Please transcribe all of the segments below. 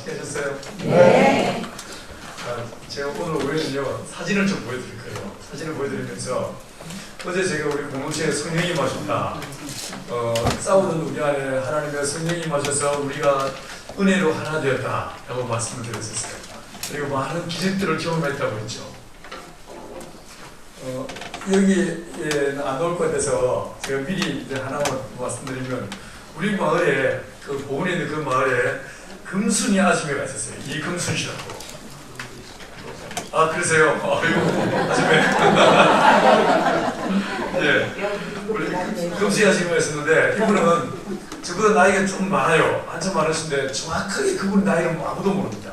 맛있게 하셨어요? 네. 제가 오늘 오후에는요 사진을 좀 보여드릴 거예요. 사진을 보여드리면서 어제 제가 우리 공동체에 성령이 마셨다. 싸우던 우리 안에 하나님의 성령이 마셔서 우리가 은혜로 하나 되었다라고 말씀을 드렸었어요. 그리고 많은 기적들을 경험했다고 했죠. 여기에 안 나올 것 같아서 제가 미리 이제 하나만 말씀드리면 우리 마을에 그 보은에 있는 그 마을에 금순이 아줌매가 있었어요. 이금순 씨라고. 아 그러세요? 아이고 아줌매. 예, 우리 금순이 아줌매가 있었는데 이분은 저보다 나이가 좀 많아요. 한참 많으신데 정확하게 그분 나이는 아무도 모릅니다.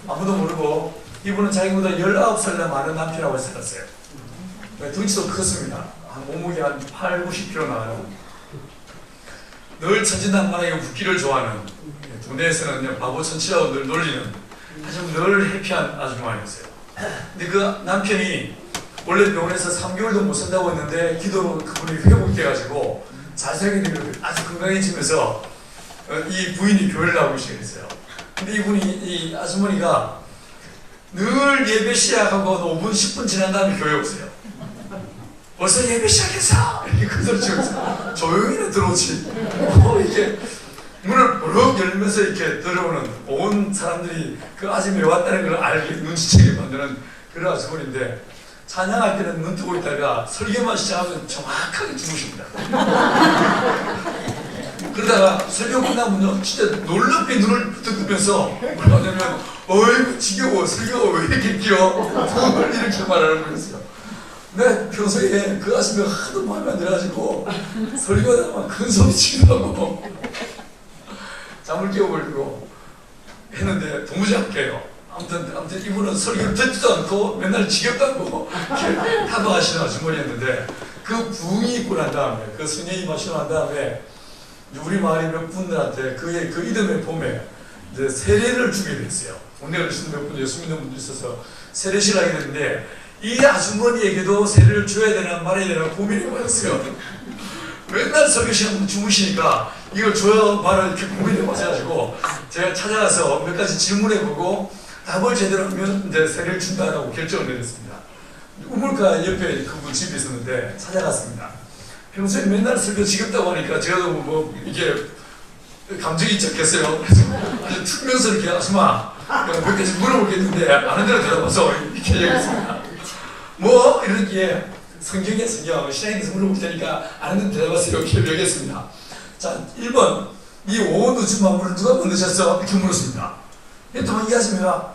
아무도 모르고 이분은 자기보다 19살이나 많은 남편하고 살았어요. 덩치도 컸습니다. 한 몸무게 한 8, 90kg 나가는. 늘 천진난만하게 웃기를 좋아하는, 동네에서는 바보 천치라고 늘 놀리는 아주 늘 해피한 아줌마였어요. 근데 그 남편이 원래 병원에서 3개월도 못 산다고 했는데 기도로 그분이 회복돼가지고 잘 살게 되고 아주 건강해지면서 이 부인이 교회를 나오기 시작했어요. 근데 이분이, 이 아주머니가 늘 예배 시작하고 5분, 10분 지난 다음에 교회 오세요. 벌써 예배 시작했어! 이렇게 큰 소리 치면서 조용히는 들어오지. 이게 문을 버럭 열면서 이렇게 들어오는 온 사람들이 그 아줌마가 왔다는 걸 알게 눈치채게 만드는 그런 아주머니인데 찬양할 때는 눈 뜨고 있다가 설교만 시작하면 정확하게 주무십니다. 그러다가 설교 끝나면요 진짜 놀랍게 눈을 뜨면서 뭐라 하냐면 어이구 지겨워 설교가 왜 이렇게 길어 이렇게 말하는 거였어요. 근데 평소에 그 아줌마가 하도 마음에 안 들어가지고 설교하다가 큰 소리 치기도 하고 잠을 깨워버리고 했는데 도무지 안 깨요. 아무튼 이분은 설교를 듣지도 않고 맨날 지겹다고 이렇게 타도하시는 아주머니였는데 그 부흥이 있고 난 다음에 그 성령이 마시고 난 다음에 우리 마을의 몇 분들한테 그의 그 이듬해 봄에 이제 세례를 주게 됐어요. 동네 어르신 몇 분, 예수 믿는 분도 있어서 세례식을 하게 됐는데 이 아주머니에게도 세례를 줘야 되나 말아야 되나 고민이 많았어요. 맨날 설교 시간 주무시니까 이걸 줘야 말아 이렇게 고민이 많아가지고 제가 찾아가서 몇 가지 질문해보고 답을 제대로 하면 이제 세례를 준다라고 결정을 내렸습니다. 우물가 옆에 그분 집이 있었는데 찾아갔습니다. 평소에 맨날 설교 지겹다고 하니까 제가 뭐 이게 감정이 있었겠어요. 그래서 아주 틀면서 이렇게 아줌마 몇 가지 물어보겠는데 아는 대로 대답해서 이렇게 얘기했습니다. 뭐 이렇게 성경에서요 신앙에서 물어볼 테니까 아는 대로 대답하세요 이렇게 얘기했습니다. 자 1번 이 온 우주 만물을 누가 만드셨어? 이렇게 물었습니다. 그랬더니 이 아줌마가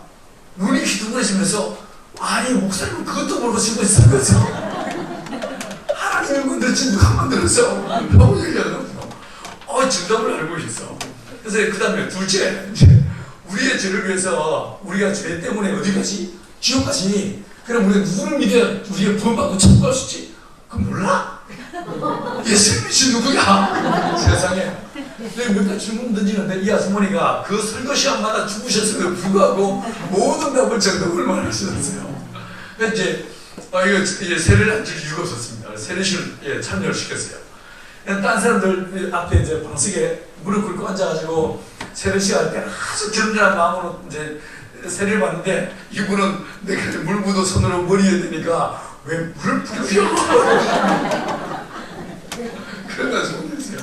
눈이 휘둥그레지면서 아니 목사님은 그것도 모르고 지금 있는 거죠. 하나님을 만들지 누가 만들었어? 라고 얘기하더라고요. 정답을 알고 있어. 그래서 그 다음에 둘째 이제 우리의 죄를 위해서 우리가 죄 때문에 어디 가지? 지옥 가지. 그럼 우리가 누구를 믿어야 우리가 구원받고 천국 갈 수 있지? 그럼 몰라? 예수 믿으신 누구야? 세상에. 몇 가지 질문 던지는데 이 아주머니가 그 설교 시간마다 죽으셨음에도 불구하고 모든 답을 정답을 말하셨어요. 이제 이거 세례를 한 이유가 없었습니다. 세례식을 참여를 시켰어요. 딴 사람들 앞에 이제 방석에 무릎 꿇고 앉아가지고 세례식 할 때 아주 겸손한 마음으로 이제 세례를 받는데 이분은 내가 물 묻어 손으로 머리에 대니까 왜 물을 뿌려? 그래가지고 그랬어요.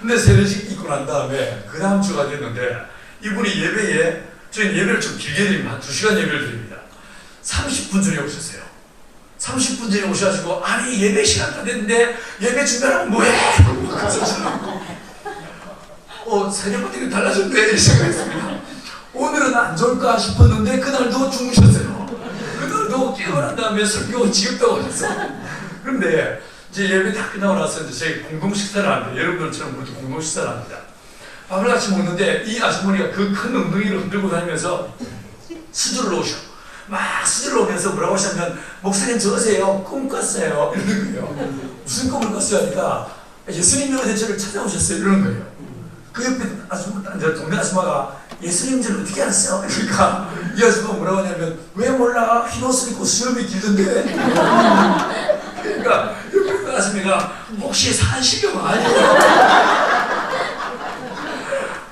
근데 세례식 있고 난 다음에 그 다음 주가 됐는데 이분이 예배에 저희 예배를 좀 길게 드립니다. 한 2시간 예배를 드립니다. 30분 전에 오셨어요. 30분 전에 오셔가지고 아니 예배 시간 다 됐는데 예배 준비하라고 뭐해? 세례받기는 달라졌네 이 생각했습니다. 오늘은 안 좋을까 싶었는데 그날도 주무셨어요. 그날도 깨어난 다음에 설교가 지겹다고 하셨어요. 그런데 이제 예배 다 끝나고 나서 이제 저희 공동 식사를 하는데 여러분들처럼 우리도 공동 식사를 합니다. 밥을 같이 먹는데 이 아주머니가 그 큰 엉덩이를 흔들고 다니면서 수저를 놓으셔. 막 수저를 오면서 뭐라고 하시냐면 목사님 저 어제 꿈 꿨어요 이러는 거예요. 무슨 꿈을 꿨어요 하니까 예수님이 어제 저를 찾아오셨어요 이러는 거예요. 그 옆에 동네 아줌마가 예수님 저를 어떻게 알았어요? 그러니까 이 아줌마가 뭐라고 하냐면 왜 몰라 흰 옷을 입고 수염이 길던데. 그러니까 옆에 아줌마가 혹시 산시경 아니요?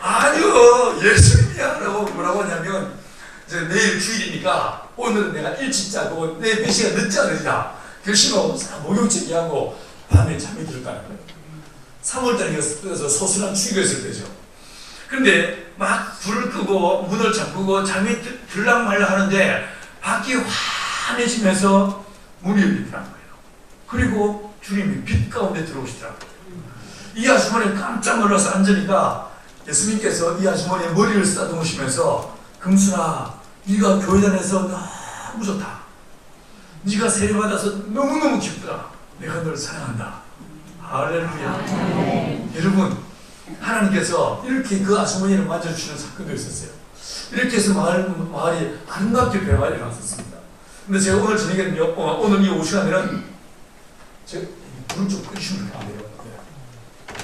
아니요 예수님이야 라고 뭐라고 그래도 내일 주일이니까 오늘은 내가 일찍 자고 내일 몇 시간 늦지 않으리라 결심하고 목욕제기 하고 밤에 잠이 들었다는 거예요. 3월달에 그래서 소순한 추위가 때죠. 그런데 막 불을 끄고 문을 잠그고 잠이 들락말락 하는데 밖이 환해지면서 문이 열리더라는 거예요. 그리고 주님이 빛 가운데 들어오시더라고요. 이 아주머니는 깜짝 놀라서 앉으니까 예수님께서 이 아주머니의 머리를 쓰다듬으시면서 금순아, 네가 교회 다녀서 너무 좋다. 네가 세례받아서 너무너무 기쁘다. 내가 널 사랑한다. 할렐루야. 여러분, 하나님께서 이렇게 그 아주머니를 만져주시는 사건도 있었어요. 이렇게 해서 마을이 아름답게 변화가 일어났었습니다. 근데 제가 오늘 저녁에는요, 오늘 이 오후 시간에는 제가 불을 좀 끄시면 안 돼요. 네.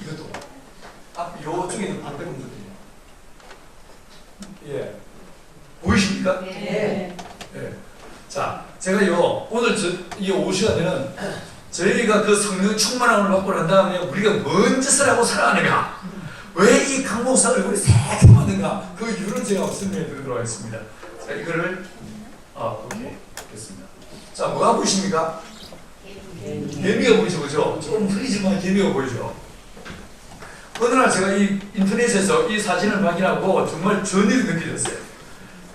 이것도 요쪽에 있는 반대공들이에요. 예. 보이십니까? 네. 예. 자, 제가요, 오늘 이 오후 시간에는 저희가 그 성령 충만함을 받고 난 다음에 우리가 뭔 짓을 하고 살아가는가? 왜 이 강목사 얼굴이 새까만는가? 그 이유를 제가 설명해 드리도록 하겠습니다. 자, 이거를 오케이. 됐습니다. 자, 뭐가 보이십니까? 개미가 보이죠, 그죠? 좀 흐리지만 개미가 보이죠? 어느 날 제가 이 인터넷에서 이 사진을 확인하고 정말 전일이 느껴졌어요.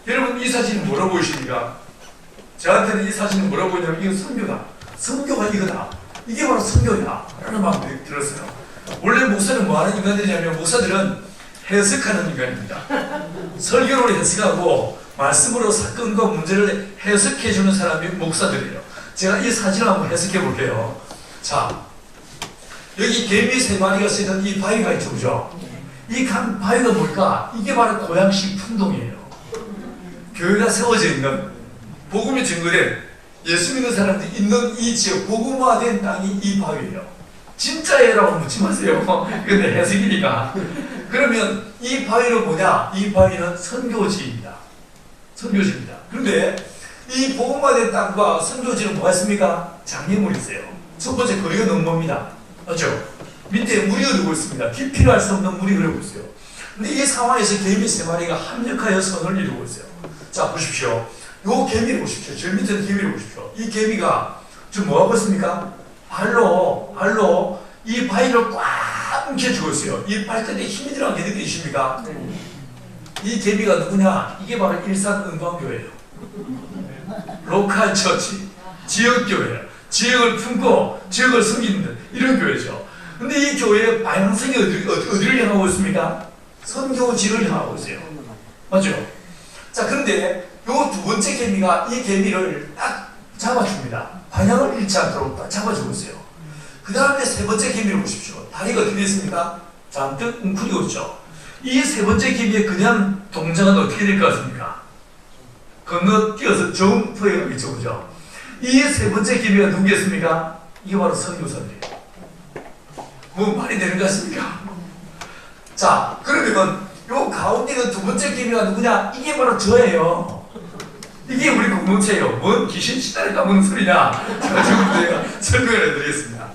여러분, 이 사진은 뭐라고 보이십니까? 저한테는 이 사진은 뭐라고 보이냐면 이거 선교다. 선교가 이거다. 이게 바로 선교다. 라는 마음이 들었어요. 원래 목사는 뭐 하는 인간들이냐면 목사들은 해석하는 인간입니다. 설교로 해석하고 말씀으로 사건과 문제를 해석해주는 사람이 목사들이에요. 제가 이 사진을 한번 해석해 볼게요. 자, 여기 개미 3마리가 쓰는 이 바위가 있죠, 그죠? 이 바위가 뭘까? 이게 바로 고향식 풍동이에요. 교회가 세워져 있는, 복음이 증거된, 예수 믿는 사람들이 있는 이 지역, 복음화된 땅이 이 바위예요. 진짜예라고 묻지 마세요. 근데 해석이니까. 그러면 이 바위는 뭐냐? 이 바위는 선교지입니다. 선교지입니다. 그런데 이 복음화된 땅과 선교지는 뭐가 있습니까? 장애물이 있어요. 첫 번째 거리가 너무 멉니다. 맞죠? 밑에 물이 흐르고 있습니다. 깊이를 알 수 없는 물이 흐르고 있어요. 근데 이 상황에서 개미 3마리가 합력하여 선을 이루고 있어요. 자, 보십시오. 요 개미를 보십시오. 저 밑에 개미를 보십시오. 이 개미가 지금 뭐하고 있습니까? 발로 이 바위를 꽉 움켜쥐고 있어요. 이 발끝에 힘이 들어간 게 느껴지십니까? 이 개미가 누구냐? 이게 바로 일산은광교회예요. 로컬 처치, 지역교회예요. 지역을 품고 지역을 섬기는 이런 교회죠. 근데 이 교회의 방향성이 어디를 향하고 있습니까? 선교지를 향하고 있어요. 맞죠? 자, 그런데 요 두 번째 개미가 이 개미를 딱 잡아줍니다. 방향을 잃지 않도록 딱 잡아주고 있어요. 그 다음에 세 번째 개미를 보십시오. 다리가 어떻게 됐습니까? 잔뜩 웅크리고 있죠. 이 세 번째 개미의 그냥 동작은 어떻게 될 것 같습니까? 건너뛰어서 점프해 가겠죠, 그죠? 이 세 번째 개미가 누구겠습니까? 이게 바로 선교사들이에요. 뭐 말이 되는 것 같습니까? 자, 그러면 요 가운데 있는 두 번째 개미가 누구냐? 이게 바로 저예요. 이게 우리 공동체예요. 뭔 귀신 치다를 까먹는 소리냐? 제가 지금 설명을 해드리겠습니다.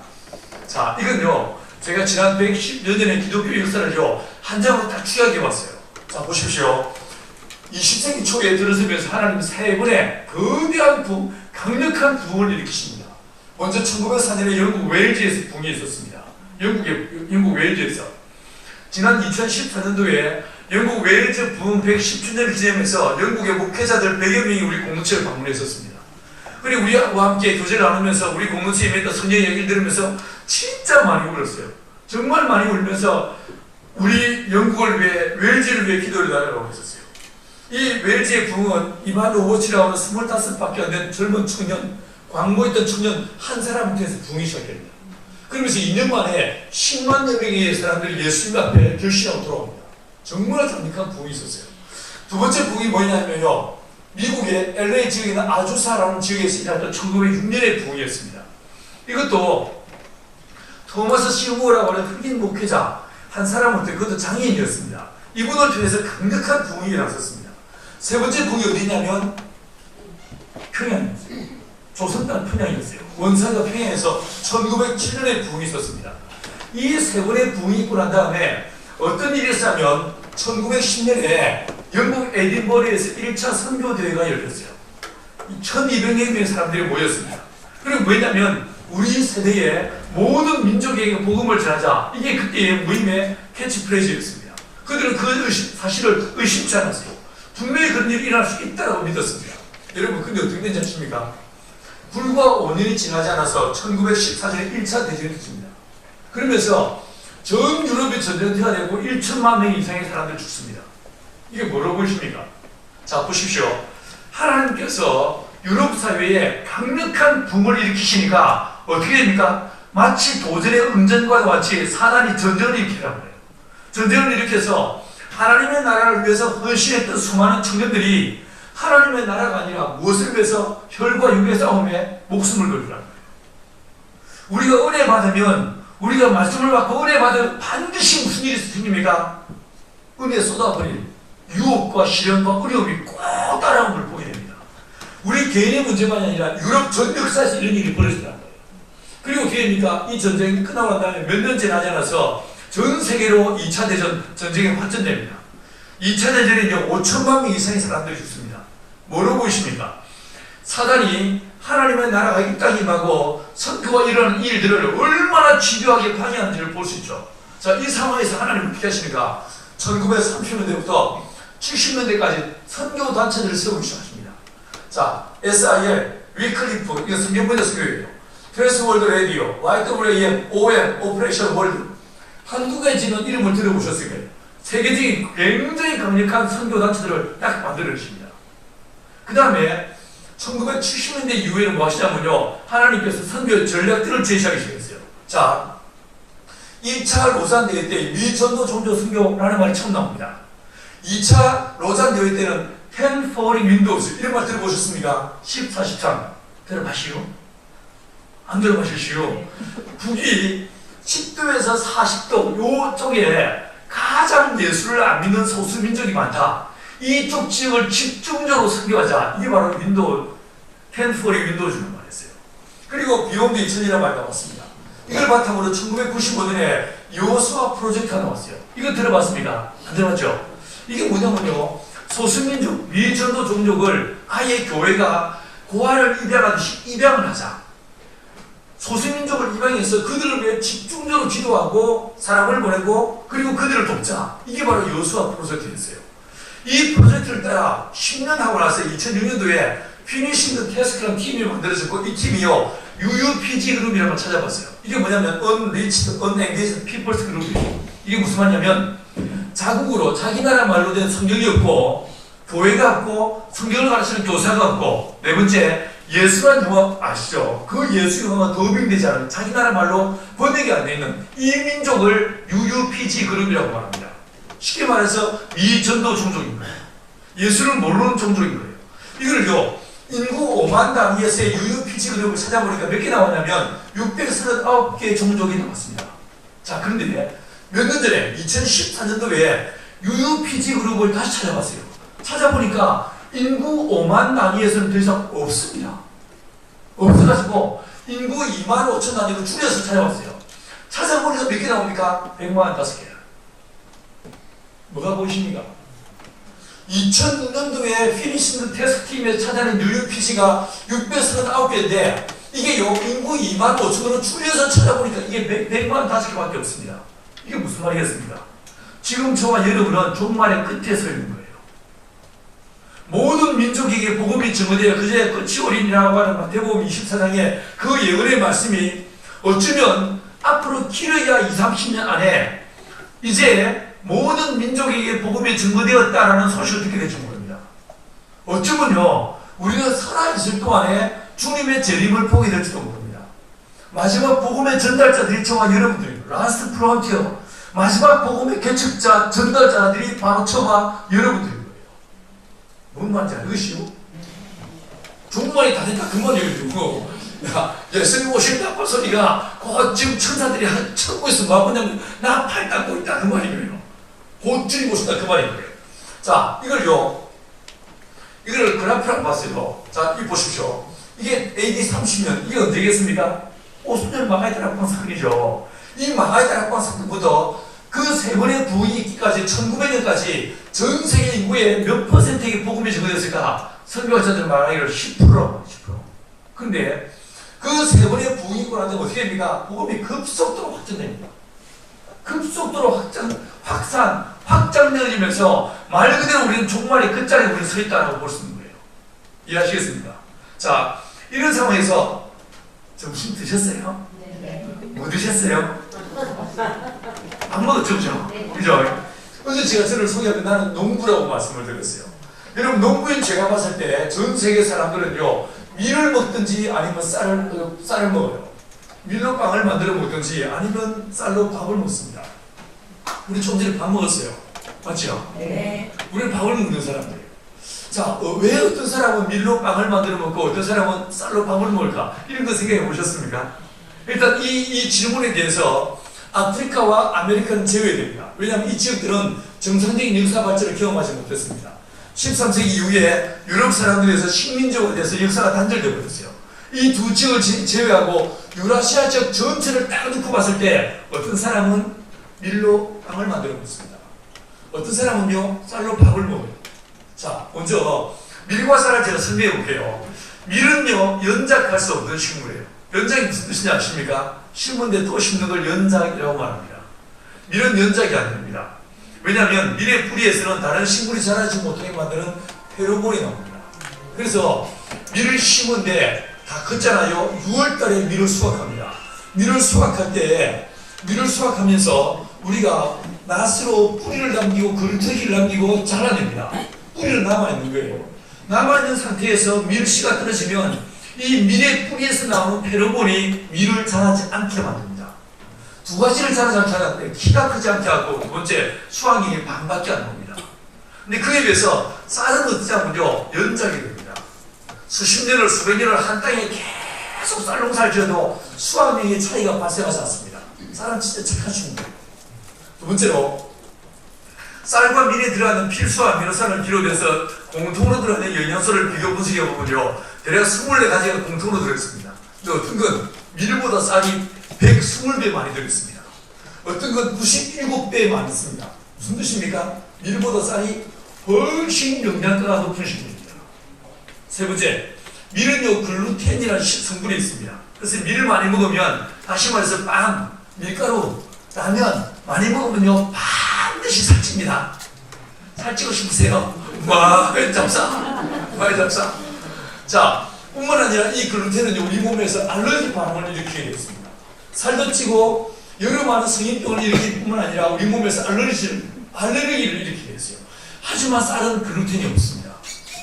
자, 이건요, 제가 지난 110여 년의 기독교 역사를요, 한 장으로 딱 추격해 봤어요. 자, 보십시오. 20세기 초에 들어서면서 하나님은 세 번의 거대한 강력한 부흥을 일으키십니다. 먼저 1904년에 영국 웨일즈에서 부흥이 있었습니다. 영국 웨일즈에서. 지난 2014년도에 영국 웨일즈 부흥 110주년을 기념해서 영국의 목회자들 100여 명이 우리 공동체를 방문했었습니다. 그리고 우리와 함께 교제를 나누면서 우리 공동체에 임했던 성령의 얘기를 들으면서 진짜 많이 울었어요. 정말 많이 울면서 우리 영국을 위해, 웨일즈를 위해 기도를 달라고 했었어요. 이 웨일즈의 부흥은 이만 오버치라고 하는 25밖에 안 된 젊은 청년, 광고했던 청년 한 사람한테서 부흥이 시작됩니다. 그러면서 2년 만에 10만여 명의 사람들이 예수님 앞에 결심하고 돌아옵니다. 정말 강력한 부흥이 있었어요. 두 번째 부흥이 뭐냐면요, 미국의 LA 지역에 있는 아주사라는 지역에서 일하던 1906년의 부흥이었습니다. 이것도 토마스 시우어라고 하는 흑인 목회자 한 사람한테, 그것도 장애인이었습니다. 이분을 통해서 강력한 부흥이 일어났었습니다. 세 번째 부흥이 어디냐면 평양이었어요. 조선땅 평양이었어요. 원산과 평양에서 1907년에 부흥이 있었습니다. 이 세 번의 부흥이 있고 난 다음에 어떤 일이 있었냐면 1910년에 영국 에딘버러에서 1차 선교대회가 열렸어요. 1200여 명의 사람들이 모였습니다. 그리고 왜냐면 우리 세대의 모든 민족에게 복음을 전하자. 이게 그때의 모임의 캐치프레이즈였습니다. 그들은 그 사실을 의심치 않았어요. 분명히 그런 일이 일어날 수 있다고 믿었습니다. 여러분, 근데 어떻게 된지 아십니까? 불과 5년이 지나지 않아서 1914년에 1차 대전이 있습니다. 그러면서 전 유럽이 전쟁터가 되고 1천만 명 이상의 사람들이 죽습니다. 이게 뭐라고 보십니까? 자, 보십시오. 하나님께서 유럽 사회에 강력한 붐을 일으키시니까 어떻게 됩니까? 마치 도전의 응전과도 같이 사단이 전쟁을 일으키라고 해요. 전쟁을 일으켜서 하나님의 나라를 위해서 헌신했던 수많은 청년들이 하나님의 나라가 아니라 무엇을 위해서 혈과 육의 싸움에 목숨을 걸더라는 거예요. 우리가 은혜 받으면, 우리가 말씀을 받고 은혜 받으면 반드시 무슨 일이 생깁니까? 은혜 쏟아버린 유혹과 시련과 어려움이 꼭 따라온 걸 보게 됩니다. 우리 개인의 문제만이 아니라 유럽 전 역사에서 이런 일이 벌어진다는 거예요. 그리고 어떻게 됩니까? 이 전쟁이 끝나고 난 다음에 몇 년 지나지 않아서 전 세계로 2차 대전 전쟁이 확전됩니다. 2차 대전에 이제 5천만 명 이상의 사람들이 죽습니다. 뭐로 보이십니까? 사단이 하나님의 나라가 이 땅에 임하고 선교가 일어나는 일들을 얼마나 집요하게 방해하는지를 볼 수 있죠. 자, 이 상황에서 하나님은 어떻게 하십니까? 1930년대부터 70년대까지 선교 단체들을 세우기 시작하십니다. 자, SIL, 위클리프, 이거 성경번역 선교예요. 트랜스월드 라디오, YWAM, OM, 오퍼레이션 월드. 한국에 지는 이름을 들어보셨을 거예요. 세계적인 굉장히 강력한 선교 단체들을 딱 만들어주십니다. 그 다음에 1970년대 이후에는 뭐 하시냐면요, 하나님께서 선교 전략들을 제시하기 시작했어요. 자, 1차 로잔 대회 때 미전도 종교 선교라는 말이 처음 나옵니다. 2차 로잔 대회 때는 10 falling windows, 이런 말 들어보셨습니까? 14, 13 들어보시오? 안 들어보셨시오? 북이 10도에서 40도 요쪽에 가장 예수를 안 믿는 소수민족이 많다. 이쪽 지역을 집중적으로 선교하자. 이게 바로 윈도우, 10 falling windows라는 말이었어요. 그리고 비욘드 2000이라는 말이 나왔습니다. 이걸 바탕으로 1995년에 여호수아 프로젝트가 나왔어요. 이거 들어봤습니까? 안 들어봤죠? 이게 뭐냐면요, 소수민족, 미전도 종족을 아예 교회가 고아를 입양하듯이 입양을 하자. 소수민족을 입양해서 그들을 위해 집중적으로 기도하고 사람을 보내고 그리고 그들을 돕자. 이게 바로 여호수아 프로젝트였어요. 이 프로젝트를 따라 10년 하고 나서 2006년도에 피니싱 더 태스크라는 팀이 만들어졌고, 이 팀이요, UUPG 그룹이라는 걸 찾아봤어요. 이게 뭐냐면 Unreached, Unengaged People's 그룹이에요. 이게 무슨 말이냐면 자국으로 자기 나라 말로 된 성경이 없고 교회가 없고 성경을 가르치는 교사가 없고, 네 번째, 예수란 영화 아시죠? 그 예수 영화가 더빙되지 않은 자기 나라 말로 번역이 안 되어 있는 이 민족을 UUPG 그룹이라고 말합니다. 쉽게 말해서 미전도 종족인 거예요. 예수를 모르는 종족인 거예요. 이걸요, 인구 5만 단위에서의 UUPG 그룹을 찾아보니까 몇 개 나왔냐면 639개의 종족이 나왔습니다. 자, 그런데 몇 년 전에 2014년도에 UUPG 그룹을 다시 찾아봤어요. 찾아보니까 인구 5만 단위에서는 더 이상 없습니다. 없어가지고 인구 2만 5천 단위로 줄여서 찾아봤어요. 찾아보니까 몇 개 나옵니까? 100만 5개. 뭐가 보이십니까? 2006년도에 피니싱 테스트 팀에서 찾아낸 UUPG가 639개인데 이게 인구 2만 5천으로 줄여서 찾아보니까 이게 100만 5개밖에 없습니다. 이게 무슨 말이겠습니까? 지금 저와 여러분은 종말의 끝에 서 있는 거예요. 모든 민족에게 복음이 증거되어 그제 끝이 오리니라고 하는 마태복음 24장의 그 예언의 말씀이 어쩌면 앞으로 길어야 20, 30년 안에 이제 모든 민족에게 복음이 증거되었다라는 소식을 듣게 될지 모릅니다. 어쩌면요, 우리가 살아있을 동안에 주님의 재림을 보게 될지도 모릅니다. 마지막 복음의 전달자들이 저와 여러분들입니다. 라스트 프론티어, 마지막 복음의 개척자, 전달자들이 바로 저와 여러분들인 거예요. 뭔 말인지 알겠시오? 종말이 다 됐다 그 말이에요. 예수님 오신다 그 소리가 곧 지금 천사들이 천국에서 뭐 하고 있냐면 나 팔 닦고 있다 그 말이에요. 곧 주님 오신다 그 말인 거예요. 자, 이걸 그래프랑 봤어요. 자, 이 보십시오. 이게 AD 30년, 이게 언제겠습니까? 오순절 마가의 다락방 사건이죠. 이 마가의 다락방 사건부터 그 세 번의 부흥이 있기까지 1900년까지 전 세계 인구의 몇 퍼센트의 복음이 증거됐을까? 선교사들 말하기로 10%. 근데 그 세 번의 부흥이 있고 나서 어떻게 됩니까? 복음이 급속도로 확전됩니다. 급속도로 확장되어지면서 말 그대로 우리는 종말의 끝자리에 우리는 서 있다고 볼 수 있는 거예요. 이해하시겠습니까? 자, 이런 상황에서 점심 드셨어요? 네. 뭐 드셨어요? 안 먹었죠, 그죠? 어제 제가 저를 소개할 때 나는 농부라고 말씀을 드렸어요. 여러분, 농부인 제가 봤을 때 전 세계 사람들은요, 밀을 먹든지 아니면 쌀을 먹어요. 밀로 빵을 만들어 먹든지 아니면 쌀로 밥을 먹습니다. 우리 좀 전에 밥 먹었어요. 맞죠? 네. 우리는 밥을 먹는 사람들이에요. 자, 왜 어떤 사람은 밀로 빵을 만들어 먹고 어떤 사람은 쌀로 밥을 먹을까? 이런 거 생각해 보셨습니까? 일단 이 질문에 대해서 아프리카와 아메리카는 제외됩니다. 왜냐하면 이 지역들은 정상적인 역사 발전을 경험하지 못했습니다. 13세기 이후에 유럽 사람들에서 식민지화가 돼서 역사가 단절되어 버렸어요. 이 두 지역을 제외하고 유라시아 지역 전체를 딱 놓고 봤을 때 어떤 사람은 밀로 빵을 만들어 먹습니다. 어떤 사람은요, 쌀로 밥을 먹어요. 자, 먼저 밀과 쌀을 제가 설명해 볼게요. 밀은요, 연작할 수 없는 식물이에요. 연작이 무슨 뜻인지 아십니까? 심은데 또 심는 걸 연작이라고 말합니다. 밀은 연작이 아닙니다. 왜냐하면 밀의 뿌리에서는 다른 식물이 자라지 못하게 만드는 페로몬이 나옵니다. 그래서 밀을 심은데 다 컸잖아요. 6월달에 밀을 수확합니다. 밀을 수확하면서 우리가 낫으로 뿌리를 남기고 그루터기를 남기고 자라냅니다. 뿌리는 남아있는 거예요. 남아있는 상태에서 밀씨가 떨어지면 이 밀의 뿌리에서 나오는 페로몬이 밀을 자라지 않게 만듭니다. 두 가지를 자라지 않게 하는데 키가 크지 않게 하고 두 번째 수확량이 반밖에 안 나옵니다. 근데 그에 비해서 쌀은 어떻게 하면요, 연작이 됩니다. 수십 년을 수백 년을 한 땅에 계속 쌀 농사를 지어도 수확량의 차이가 발생하지 않습니다. 쌀은 진짜 착한 식물이에요. 두 번째로 쌀과 밀에 들어가는 필수 아미노산을 비롯해서 공통으로 들어가는 영양소를 비교 분석해 보면요, 대략 24가지가 공통으로 들어있습니다. 근데 어떤 건 밀보다 쌀이 120배 많이 들어있습니다. 어떤 건 97배 많이 있습니다. 무슨 뜻입니까? 밀보다 쌀이 훨씬 영양가가 높은 식물입니다. 세 번째, 밀은요, 글루텐이라는 성분이 있습니다. 그래서 밀을 많이 먹으면, 다시 말해서 빵, 밀가루, 라면 많이 먹으면요, 반드시 살찝니다. 살찌고 싶으세요? 와, 잡사. 자, 뿐만 아니라 이 글루텐은 우리 몸에서 알러지 반응을 일으키게 되어 있습니다. 살도 찌고 여러 많은 성인병을 일으킬 뿐만 아니라 우리 몸에서 알레르기를 일으키게 되어 있어요. 하지만 쌀은 글루텐이 없습니다.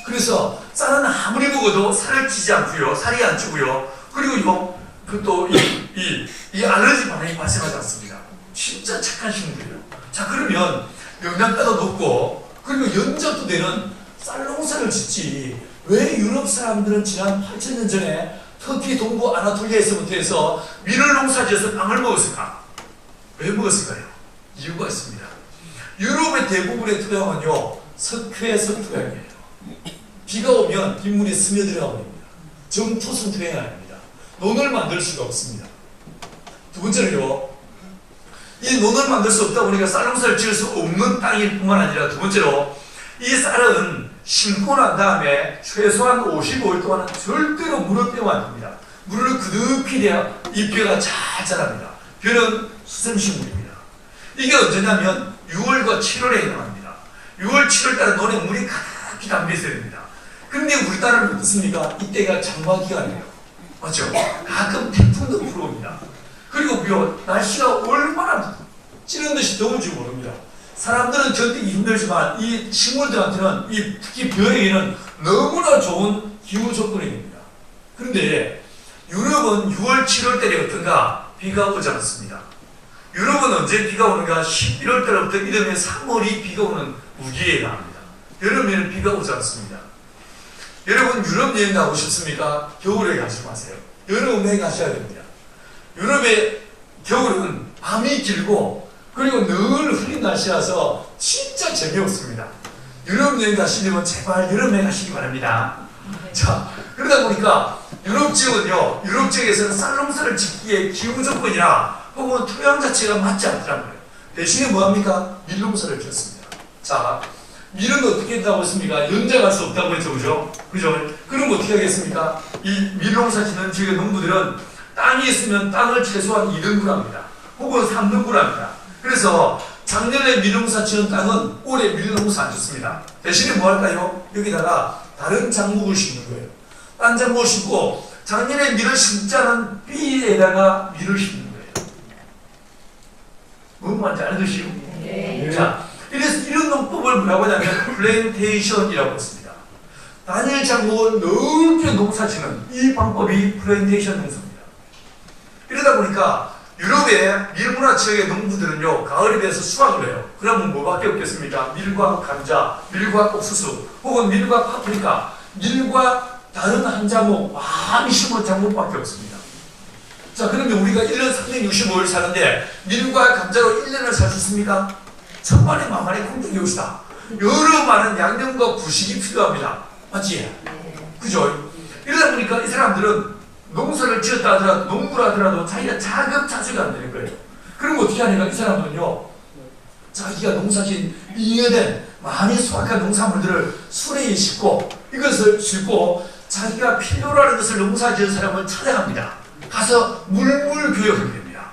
그래서 쌀은 아무리 먹어도 살을 찌지 않고요, 살이 안 찌고요, 그리고 이 알러지 반응이 발생하지 않습니다. 진짜 착한 식물이에요. 자, 그러면 영양가도 높고 그리고 연작도 되는 쌀 농사를 짓지, 왜 유럽 사람들은 지난 8,000년 전에 터키 동부 아나톨리아에서부터 해서 밀을 농사지어서 빵을 먹었을까? 왜 먹었을까요? 이유가 있습니다. 유럽의 대부분의 토양은요, 석회성 토양이에요. 비가 오면 빗물이 스며들어가 버립니다. 정토성 토양이 아닙니다. 논을 만들 수가 없습니다. 두 번째로요, 이 논을 만들 수 없다 보니까 쌀 농사를 지을 수 없는 땅일 뿐만 아니라, 두 번째로 이 쌀은 심고 난 다음에 최소한 55일 동안은 절대로 물을 빼면 안 됩니다. 물을 그득히 내야 이 벼가 잘 자랍니다. 벼는 수생식물입니다. 이게 언제냐면 6월과 7월에 해당합니다. 6월, 7월 달에 논에 물이 가득히 담겨 있어야 됩니다. 근데 우리나라는 어떻습니까? 이때가 장마 기간이에요. 맞죠? 가끔 태풍도 불어옵니다. 그리고 날씨가 얼마나 찌는 듯이 더운지 모릅니다. 사람들은 견디기 힘들지만 이 식물들한테는, 특히 벼에게는 너무나 좋은 기후 조건입니다. 그런데 유럽은 6월, 7월 달에 어떤가? 비가 오지 않습니다. 유럽은 언제 비가 오는가? 11월 달부터 이듬해 3월이 비가 오는 우기에 해당합니다. 여름에는 비가 오지 않습니다. 여러분, 유럽 여행 가고 싶습니까? 겨울에 가지 마세요. 여름에 가셔야 됩니다. 유럽의 겨울은 밤이 길고 그리고 늘 흐린 날씨라서 진짜 재미없습니다. 유럽 여행 가시려면 제발 여름에 가시기 바랍니다. 자, 그러다 보니까 유럽 지역에서는 쌀 농사를 짓기에 기후 조건이나 혹은 토양 자체가 맞지 않더라고요. 대신에 뭐합니까? 밀농사를 지었습니다. 자, 밀은 어떻게 된다고 했습니까? 연장할 수 없다고 했죠, 그죠? 그럼 어떻게 하겠습니까? 이 밀농사 짓는 지역의 농부들은 땅이 있으면 땅을 최소한 2등분 합니다. 혹은 3등분 합니다. 그래서 작년에 밀농사 지은 땅은 올해 밀농사 안 짓습니다. 대신에 뭐 할까요? 여기다가 다른 작물을 심는 거예요. 딴 작물을 심고 작년에 밀을 심지 않은 B에다가 밀을 심는 거예요. 뭔 말인지 알으시오? 네. 자, 이래서 이런 농법을 뭐라고 하냐면 플랜테이션이라고 했습니다. 단일 작물을 넓게 농사지는 이 방법이 플랜테이션 농사입니다. 이러다 보니까 유럽의 밀문화 지역의 농부들은요, 가을이 돼서 수확을 해요. 그러면 뭐밖에 없겠습니까? 밀과 감자, 밀과 옥수수, 혹은 밀과 파프리카, 밀과 다른 한 작목, 많이 심은 작목밖에 없습니다. 자, 그러면 우리가 1년 365일 사는데 밀과 감자로 1년을 살 수 있습니까? 천만에 만만에 공중이 옵시다. 여러 많은 양념과 부식이 필요합니다. 맞지? 그죠? 이러다 보니까 이 사람들은 농사를 지었다 하더라도, 농부라 하더라도 자기가 자급자족이 안 되는 거예요. 그럼 어떻게 하니까 이 사람들은요, 자기가 농사진 잉여된 많이 수확한 농산물들을 수레에 싣고 이것을 싣고 자기가 필요로 하는 것을 농사 지은 사람을 찾아갑니다. 가서 물물 교육하게 됩니다.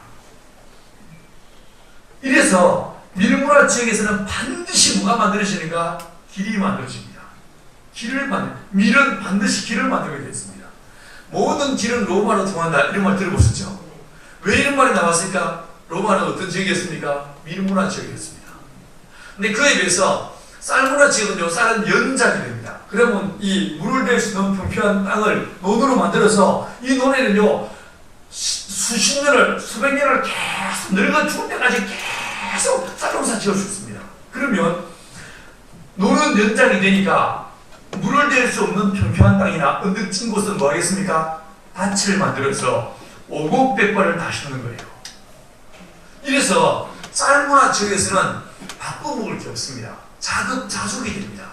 이래서 밀문화 지역에서는 반드시 뭐가 만들어지는가? 길이 만들어집니다. 밀은 반드시 길을 만들게 되었습니다. 모든 길은 로마로 통한다. 이런 말 들어보셨죠? 왜 이런 말이 나왔을까? 로마는 어떤 지역이었습니까? 밀문화 지역이었습니다. 근데 그에 비해서 쌀문화 지역은요, 쌀은 연장이 됩니다. 그러면 이 물을 댈 수 있는 평평한 땅을 논으로 만들어서 이 논에는요, 수십 년을, 수백 년을 계속 늙어 죽을 때까지 계속 쌀농사 지을 수 있습니다. 그러면 논은 연장이 되니까 물을 댈 수 없는 평평한 땅이나 언덕진 곳은 뭐 하겠습니까? 밭을 만들어서 오곡백과를 다 심는 거예요. 이래서 쌀문화 지역에서는 밥부목을 지었습니다. 자급자족이 됩니다.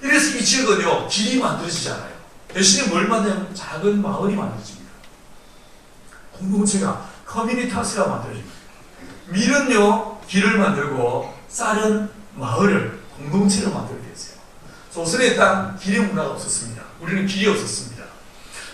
이래서 이 지역은요, 길이 만들어지지 않아요. 대신에 뭘 만드냐면 작은 마을이 만들어집니다. 공동체가, 커뮤니타스가 만들어집니다. 밀은요, 길을 만들고 쌀은 마을을, 공동체를 만들게 됐어요. 조선의 땅 길의 문화가 없었습니다. 우리는 길이 없었습니다.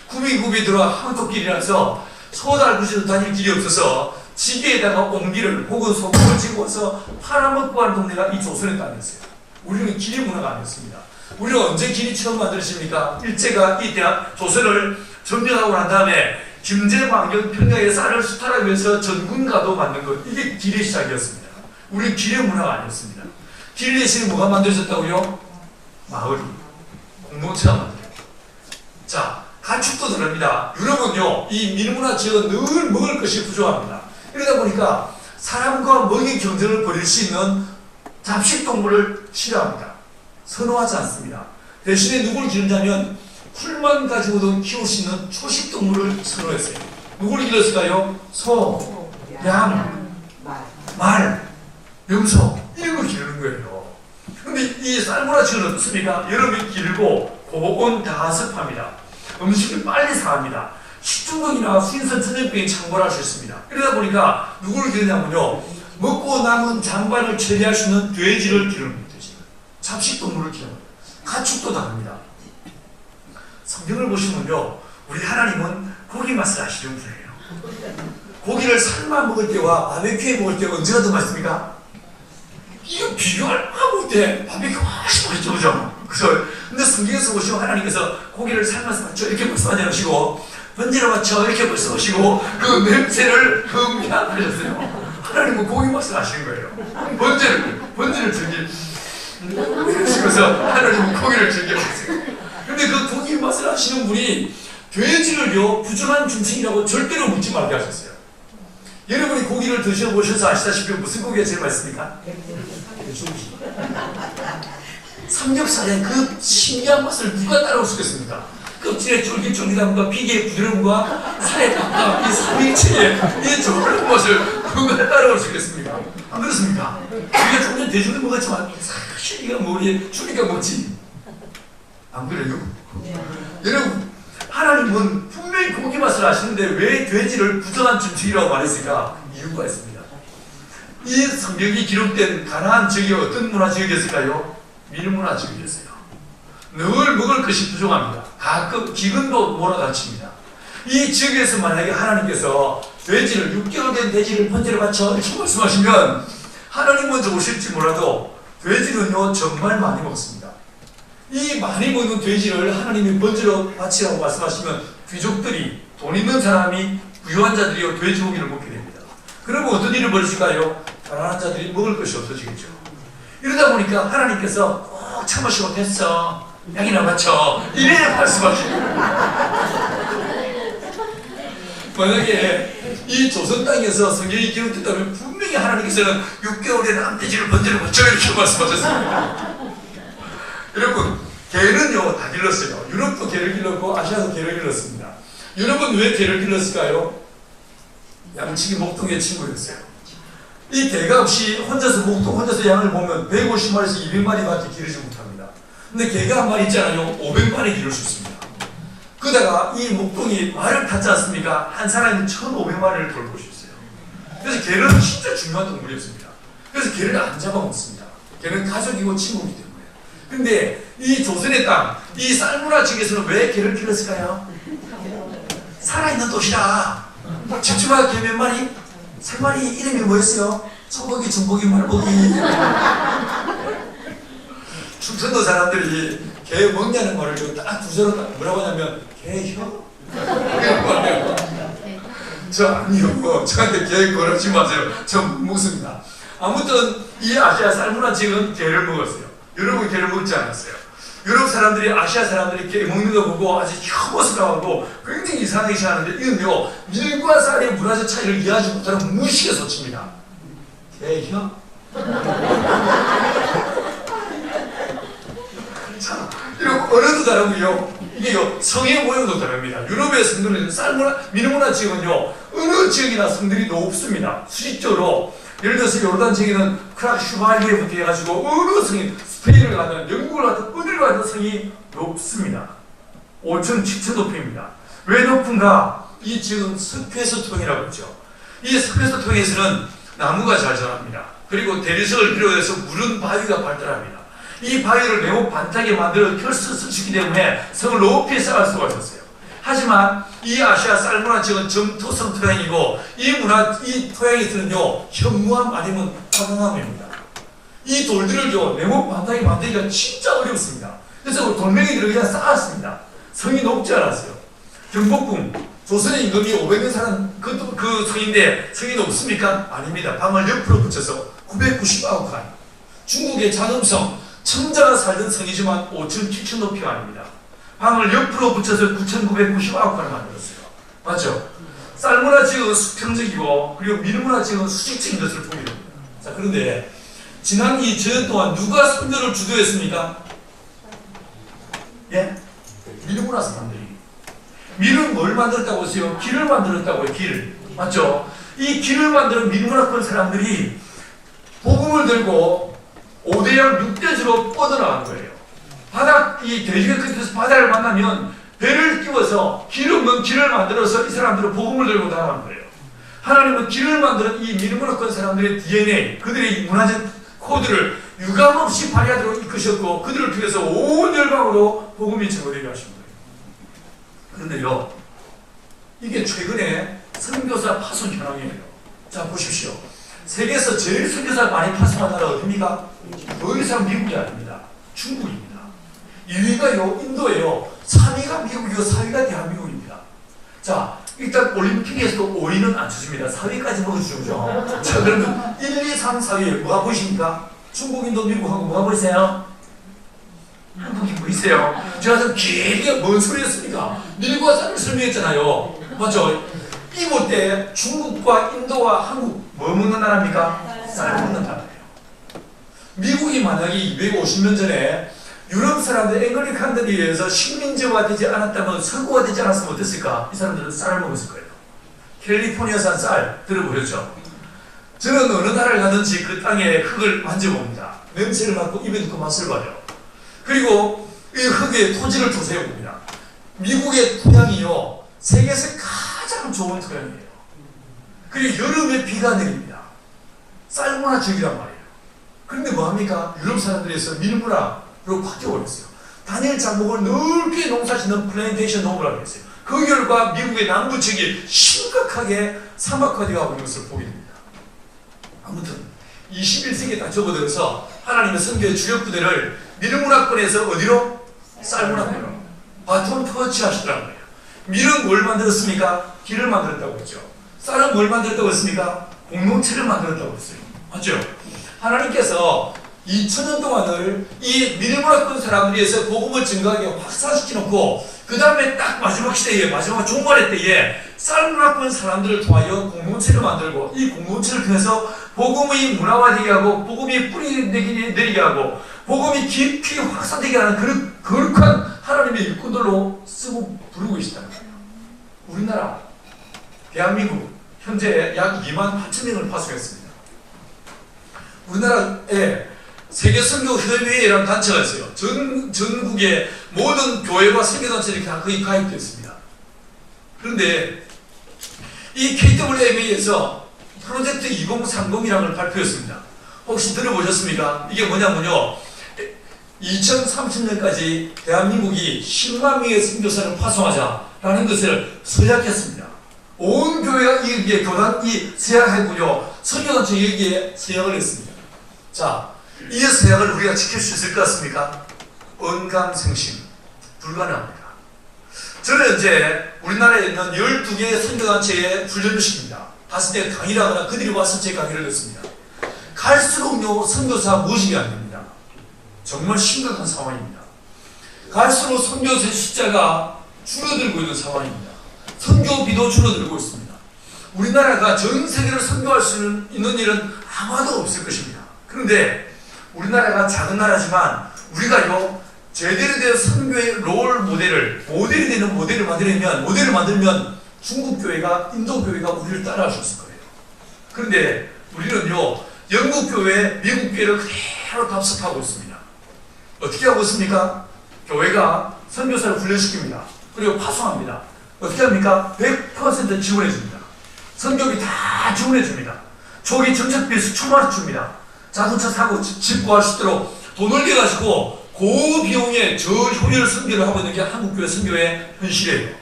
굽이 들어와 한토길이라서 소달구지도 다닐 길이 없어서 지게에다가 옹기를 혹은 소금을 지고 와서 팔아먹고 하는 동네가 이 조선의 땅이었어요. 우리는 길의 문화가 아니었습니다. 우리는 언제 길이 처음 만들어집니까? 일제가 이 대학 조선을 점령하고 난 다음에 김제망경 평양에 쌀을 수탈하기 위해서 전군가도 만든 것, 이게 길의 시작이었습니다. 우리는 길의 문화가 아니었습니다. 길 대신에 뭐가 만들어졌다고요? 마을이, 공동체가 만들어요. 자, 가축도 다릅니다. 유럽은요, 이 밀문화 지역은 늘 먹을 것이 부족합니다. 이러다 보니까 사람과 먹이 경쟁을 벌일 수 있는 잡식동물을 싫어합니다. 선호하지 않습니다. 대신에 누구를 기르냐면 풀만 가지고도 키울 수 있는 초식동물을 선호했어요. 누구를 기르었을까요? 소, 양, 말, 염소, 이런 걸 기르는 거예요. 근데 이 쌀문화 지역은 어떻습니까? 여름이 길고 고온 다습합니다. 음식을 빨리 상합니다. 식중독이나 수인선 전염병에 창궐할 수 있습니다. 이러다 보니까 누구를 기르냐면요, 먹고 남은 잔반을 처리할 수 있는 돼지를 기르는 돼지. 잡식동물을 기르는 거예요. 가축도 다릅니다. 성경을 보시면요, 우리 하나님은 고기 맛을 아시는 분이에요. 고기를 삶아 먹을 때와 바베큐에 먹을 때가 언제가 더 맛있습니까? 이거 비교할 먹을 때 바베큐 훨씬 맛있죠, 그죠? 근데 성경에서 보시면 하나님께서 고기를 삶아서 맞춰 이렇게 말씀하지 않으시고 번지를 맞춰 이렇게 말씀하시고 그 냄새를 흥미하셨어요. 하나님은 고기 맛을 아시는 거예요. 번지를 즐기면서 하나님은 고기를 즐겨보세요. 근데 그 고기 맛을 아시는 분이 돼지를요, 부정한 중식이라고 절대로 묻지 말게 하셨어요. 여러분이 고기를 드셔보셔서 아시다시피 무슨 고기가 제일 맛있습니까? 돼지고기. 삼겹살의 그 신기한 맛을 누가 따라올 수 있겠습니까? 껍질의 쫄깃쫄깃함과 비계의 부드러움과 살의 감각, 이 삼일체의 이 저런 맛을 누가 따라올 수 있겠습니까? 안 그렇습니까? 우리가 종종 돼지도 먹었지만 사실 이가 뭐니? 주니까 먹지. 안 그래요? 여러분, 하나님은 분명히 고기 맛을 아시는데 왜 돼지를 부정한 중식이라고 말했을까? 이유가 있습니다. 이 성경이 기록된 가나안 지역이 어떤 문화 지역이었을까요? 밀문화 지역이었어요. 늘 먹을 것이 부족합니다. 가끔 기근도 몰아닥칩니다. 이 지역에서 만약에 하나님께서 돼지를 6개월 된 돼지를 번제로 바쳐 이렇게 말씀하시면 하나님 먼저 오실지 몰라도 돼지는요 정말 많이 먹습니다. 이 많이 먹는 돼지를 하나님이 번제로 바치라고 말씀하시면 귀족들이, 돈 있는 사람이, 부유한 자들이 돼지고기를 먹게 됩니다. 그러면 어떤 일을 벌일까요? 가난한 자들이 먹을 것이 없어지겠죠. 이러다 보니까 하나님께서 꼭 참으시고 됐어, 양이나 바쳐, 이래 말씀하시고 만약에 이 조선 땅에서 성경이 기록됐다면 분명히 하나님께서는 6개월의 남돼지를 번제로 바쳐 이렇게 말씀하셨습니다. 여러분, 개는요 다 길렀어요. 유럽도 개를 길렀고 아시아도 개를 길렀습니다. 유럽은 왜 개를 길렀을까요? 양치기 목동의 친구였어요. 이 개가 없이 혼자서 목동, 혼자서 양을 보면 150마리에서 200마리밖에 기르지 못합니다. 근데 개가 한 마리 있잖아요. 500마리 기를 수 있습니다. 그러다가 이 목동이 말을 탔지 않습니까? 한 사람이 1500마리를 돌볼 수 있어요. 그래서 개는 진짜 중요한 동물이었습니다. 그래서 개를 안 잡아먹습니다. 개는 가족이고 친구이기 때문에. 근데 이 조선의 땅, 이 쌀문화 지역에서는 왜 개를 길렀을까요? 살아있는 도시라. 집집마다 개 몇 마리? 3마리. 이름이 뭐였어요? 소고기, 중고기, 말고기. 충청도 사람들이 개 먹냐는 말을 딱 두 자로 뭐라고 하냐면 개혀? 저 아니요. 저한테 개 걸지 마세요. 저 못 먹습니다. 아무튼 이 아시아 쌀문화 지역은 개를 먹었어요. 유럽은 개를 먹지 않았어요. 유럽 사람들이, 아시아 사람들이 개 먹는 거 보고 아주 혐오스러워하고 굉장히 이상하게 생각하는데, 이건요 밀과 쌀의 문화적 차이를 이해하지 못하는 무식의 소치입니다. 개혀? 자, 이렇게 언어도 다르고요. 이게요 성의 모양도 다릅니다. 유럽의 성들은 쌀문화, 밀문화 지역은요 어느 지역이나 성들이 높습니다. 수직적으로. 예를 들어서 요르단 지역에는 크락 슈발리에부터 해가지고 어느 성이, 스페인을 가든 영국을 가든 어디를 가든 성이 높습니다. 5천, 7천 높이입니다. 왜 높은가? 이 지역은 석회소통이라고 했죠. 이 석회소통에서는 나무가 잘 자랍니다. 그리고 대리석을 비롯해서 물은 바위가 발달합니다. 이 바위를 네모 반타게 만들어 결석시키기 때문에 성을 높이 쌓을 수가 있었어요. 하지만 이 아시아 쌀문화 지역은 점토성 토양이고, 이 토양에서는요 현무암 아니면 화강암입니다. 이 돌들을요 네모 반타게 만들기가 진짜 어렵습니다. 그래서 돌멩이들을 그냥 쌓았습니다. 성이 높지 않았어요. 경복궁, 조선의 임금이 500년 사는 그 성인데 성이 높습니까? 아닙니다. 방을 옆으로 붙여서 999칸. 중국의 장엄성, 청자가 살던 성이지만 5천, 7천 높이가 아닙니다. 방을 옆으로 붙여서 9,999칸을 만들었어요. 맞죠? 쌀문화 지역은 수평적이고, 그리고 밀문화 지역은 수직적인 것을 보게 됩니다. 자, 그런데 지난 2년 동안 누가 선교를 주도했습니까? 예? 밀문화 사람들이. 밀은 뭘 만들었다고 했어요? 길을 만들었다고 해요. 길. 맞죠? 이 길을 만드는 밀문화권 사람들이 복음을 들고 5대양 6대주로 뻗어나간 거예요. 이 돼지가 끝에서 바다를 만나면 배를 띄워서 길 없는 길을 만들어서 이 사람들은 복음을 들고 나가는 거예요. 하나님은 길을 만드는 이 밀문화권 사람들의 DNA, 그들의 문화적 코드를 유감없이 발휘하도록 이끄셨고, 그들을 통해서 온 열방으로 복음이 전거되게 하신 거예요. 그런데요, 이게 최근에 선교사 파손 현황이에요. 자, 보십시오. 세계에서 제일 선교사 많이 파송한 나라가 어딥니까? 더 이상 미국이 아닙니다. 중국입니다. 2위가요 인도예요. 3위가 미국이고 4위가 대한민국입니다. 자, 일단 올림픽에서도 5위는 안 쳐줍니다. 4위까지 먹어주죠. 자, 그러면 1, 2, 3, 4위 뭐가 보이십니까? 중국, 인도, 미국하고 뭐가 보이세요? 한국이 보이세요? 제가 좀 길게 뭔 소리였습니까? 밀과 쌀을 설명했잖아요. 맞죠? 이볼 때 중국과 인도와 한국 뭐 먹는 나라입니까? 쌀 먹는 나라예요. 미국이 만약에 250년 전에 유럽 사람들, 앵글리칸들에 의해서 식민지화되지 않았다면, 서구화되지 않았으면 어땠을까? 이 사람들은 쌀을 먹었을 거예요. 캘리포니아산 쌀 들어보셨죠? 저는 어느 나라를 가든지 그 땅의 흙을 만져봅니다. 냄새를 맡고 입에 넣고 맛을 봐요. 그리고 이 흙의 토지를 조사해 봅니다. 미국의 토양이요 세계에서 가장 좋은 토양이에요. 그리고 여름에 비가 내립니다. 쌀문화주의란 말이에요. 그런데 뭐합니까? 유럽 사람들에서 밀문화로 바뀌어버렸어요. 단일 작목을 넓게 농사짓는 플랜테이션 농부라고 했어요. 그 결과 미국의 남부 지역이 심각하게 사막화되어 가는 것을 보게 됩니다. 아무튼 21세기에 다 접어들어서 하나님의 선교의 주력 부대를 밀문화권에서 어디로? 쌀문화권으로 바톤 터치 하시더란 말이에요. 밀은 뭘 만들었습니까? 길을 만들었다고 했죠. 쌀은 뭘 만들었다고 했습니까? 공동체를 만들었다고 했어요. 맞죠? 하나님께서 2000년 동안을 이 밀문화권 사람들에 의해서 복음을 증거하게 확산시켜놓고 그 다음에 딱 마지막 시대에 마지막 종말의 때에 쌀문화권 사람들을 통하여 공동체를 만들고 이 공동체를 통해서 복음이 문화화되게 하고 복음이 뿌리 내리게 하고 복음이 깊이 확산되게 하는 그런 거룩한 하나님의 일꾼들로 쓰고 부르고 계시다는 거예요. 우리나라 대한민국 현재 약 2만 8천 명을 파송했습니다. 우리나라에 세계선교협의회라는 단체가 있어요. 전국의 모든 교회와 선교단체들이 다 거의 가입되어 있습니다. 그런데 이 KWMA에서 프로젝트 2030이라는 걸 발표했습니다. 혹시 들어보셨습니까? 이게 뭐냐면요, 2030년까지 대한민국이 10만 명의 선교사를 파송하자라는 것을 서약했습니다. 온 교회가 이게 교단 서약했고요, 선교단체 여기에 서약을 했습니다. 자, 이 서약을 우리가 지킬 수 있을 것 같습니까? 언감생심 불가능합니다. 저는 이제 우리나라에 있는 12개의 선교단체에 훈련을 시킵니다. 갔을 때 강의를 하거나 그들이 와서 제 강의를 듣습니다. 갈수록요 선교사 모집이 안 됩니다. 정말 심각한 상황입니다. 갈수록 선교사의 숫자가 줄어들고 있는 상황입니다. 선교비도 줄어들고 있습니다. 우리나라가 전 세계를 선교할 수 있는 일은 아마도 없을 것입니다. 그런데 우리나라가 작은 나라지만 우리가요 제대로 된 선교의 롤 모델이 되는 모델을 만들면 중국 교회가, 인도 교회가 우리를 따라할 수 있을 거예요. 그런데 우리는요 영국 교회, 미국 교회를 그대로 답습하고 있습니다. 어떻게 하고 있습니까? 교회가 선교사를 훈련시킵니다. 그리고 파송합니다. 어떻게 합니까? 100% 지원해 줍니다. 선교비 다 지원해 줍니다. 초기 정책비 수천만 원 줍니다. 자동차 사고 집 구할 수 있도록 돈을 내가지고 고비용의 저효율 선교를 하고 있는 게 한국교회 선교의 현실이에요.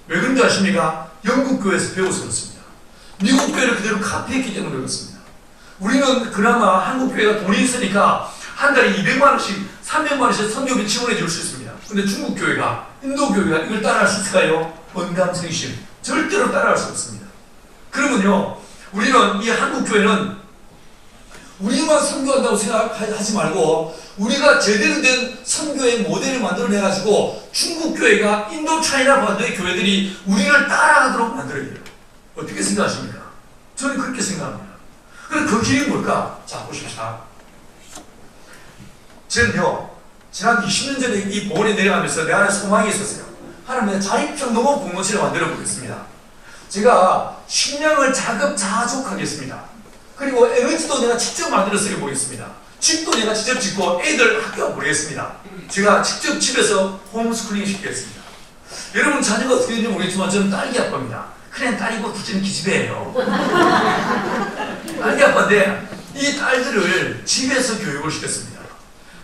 왜 그런지 아십니까? 영국교회에서 배워서 그렇습니다. 미국교회를 그대로 카피했기 때문에 그렇습니다. 우리는 그나마 한국교회가 돈이 있으니까 한 달에 200만 원씩, 300만 원씩 선교비 지원해 줄 수 있습니다. 근데 중국교회가, 인도교회가 이걸 따라할 수 있을까요? 언감생심. 절대로 따라할 수 없습니다. 그러면요, 우리는 이 한국교회는 우리만 선교한다고 생각하지 말고 우리가 제대로 된 선교의 모델을 만들어내가지고 중국교회가 인도 차이나 반도의 교회들이 우리를 따라가도록 만들어야 돼요. 어떻게 생각하십니까? 저는 그렇게 생각합니다. 그럼 그 길이 뭘까? 자, 보십시다. 저는요, 지난 20년 전에 이 보원에 내려가면서 내 안에 소망이 있었어요. 하나님의 자립평등한 공동체를 만들어 보겠습니다. 제가 식량을 자급자족하겠습니다. 그리고 에너지도 내가 직접 만들어 쓰게 보겠습니다. 집도 내가 직접 짓고 애들 학교 보내겠습니다. 제가 직접 집에서 홈스쿨링 시키겠습니다. 여러분 자녀가 어떻게 되는지 모르겠지만 저는 딸기 아빠입니다. 그냥 딸이고 둘째는 기집애예요. 딸기 아빠인데 이 딸들을 집에서 교육을 시켰습니다.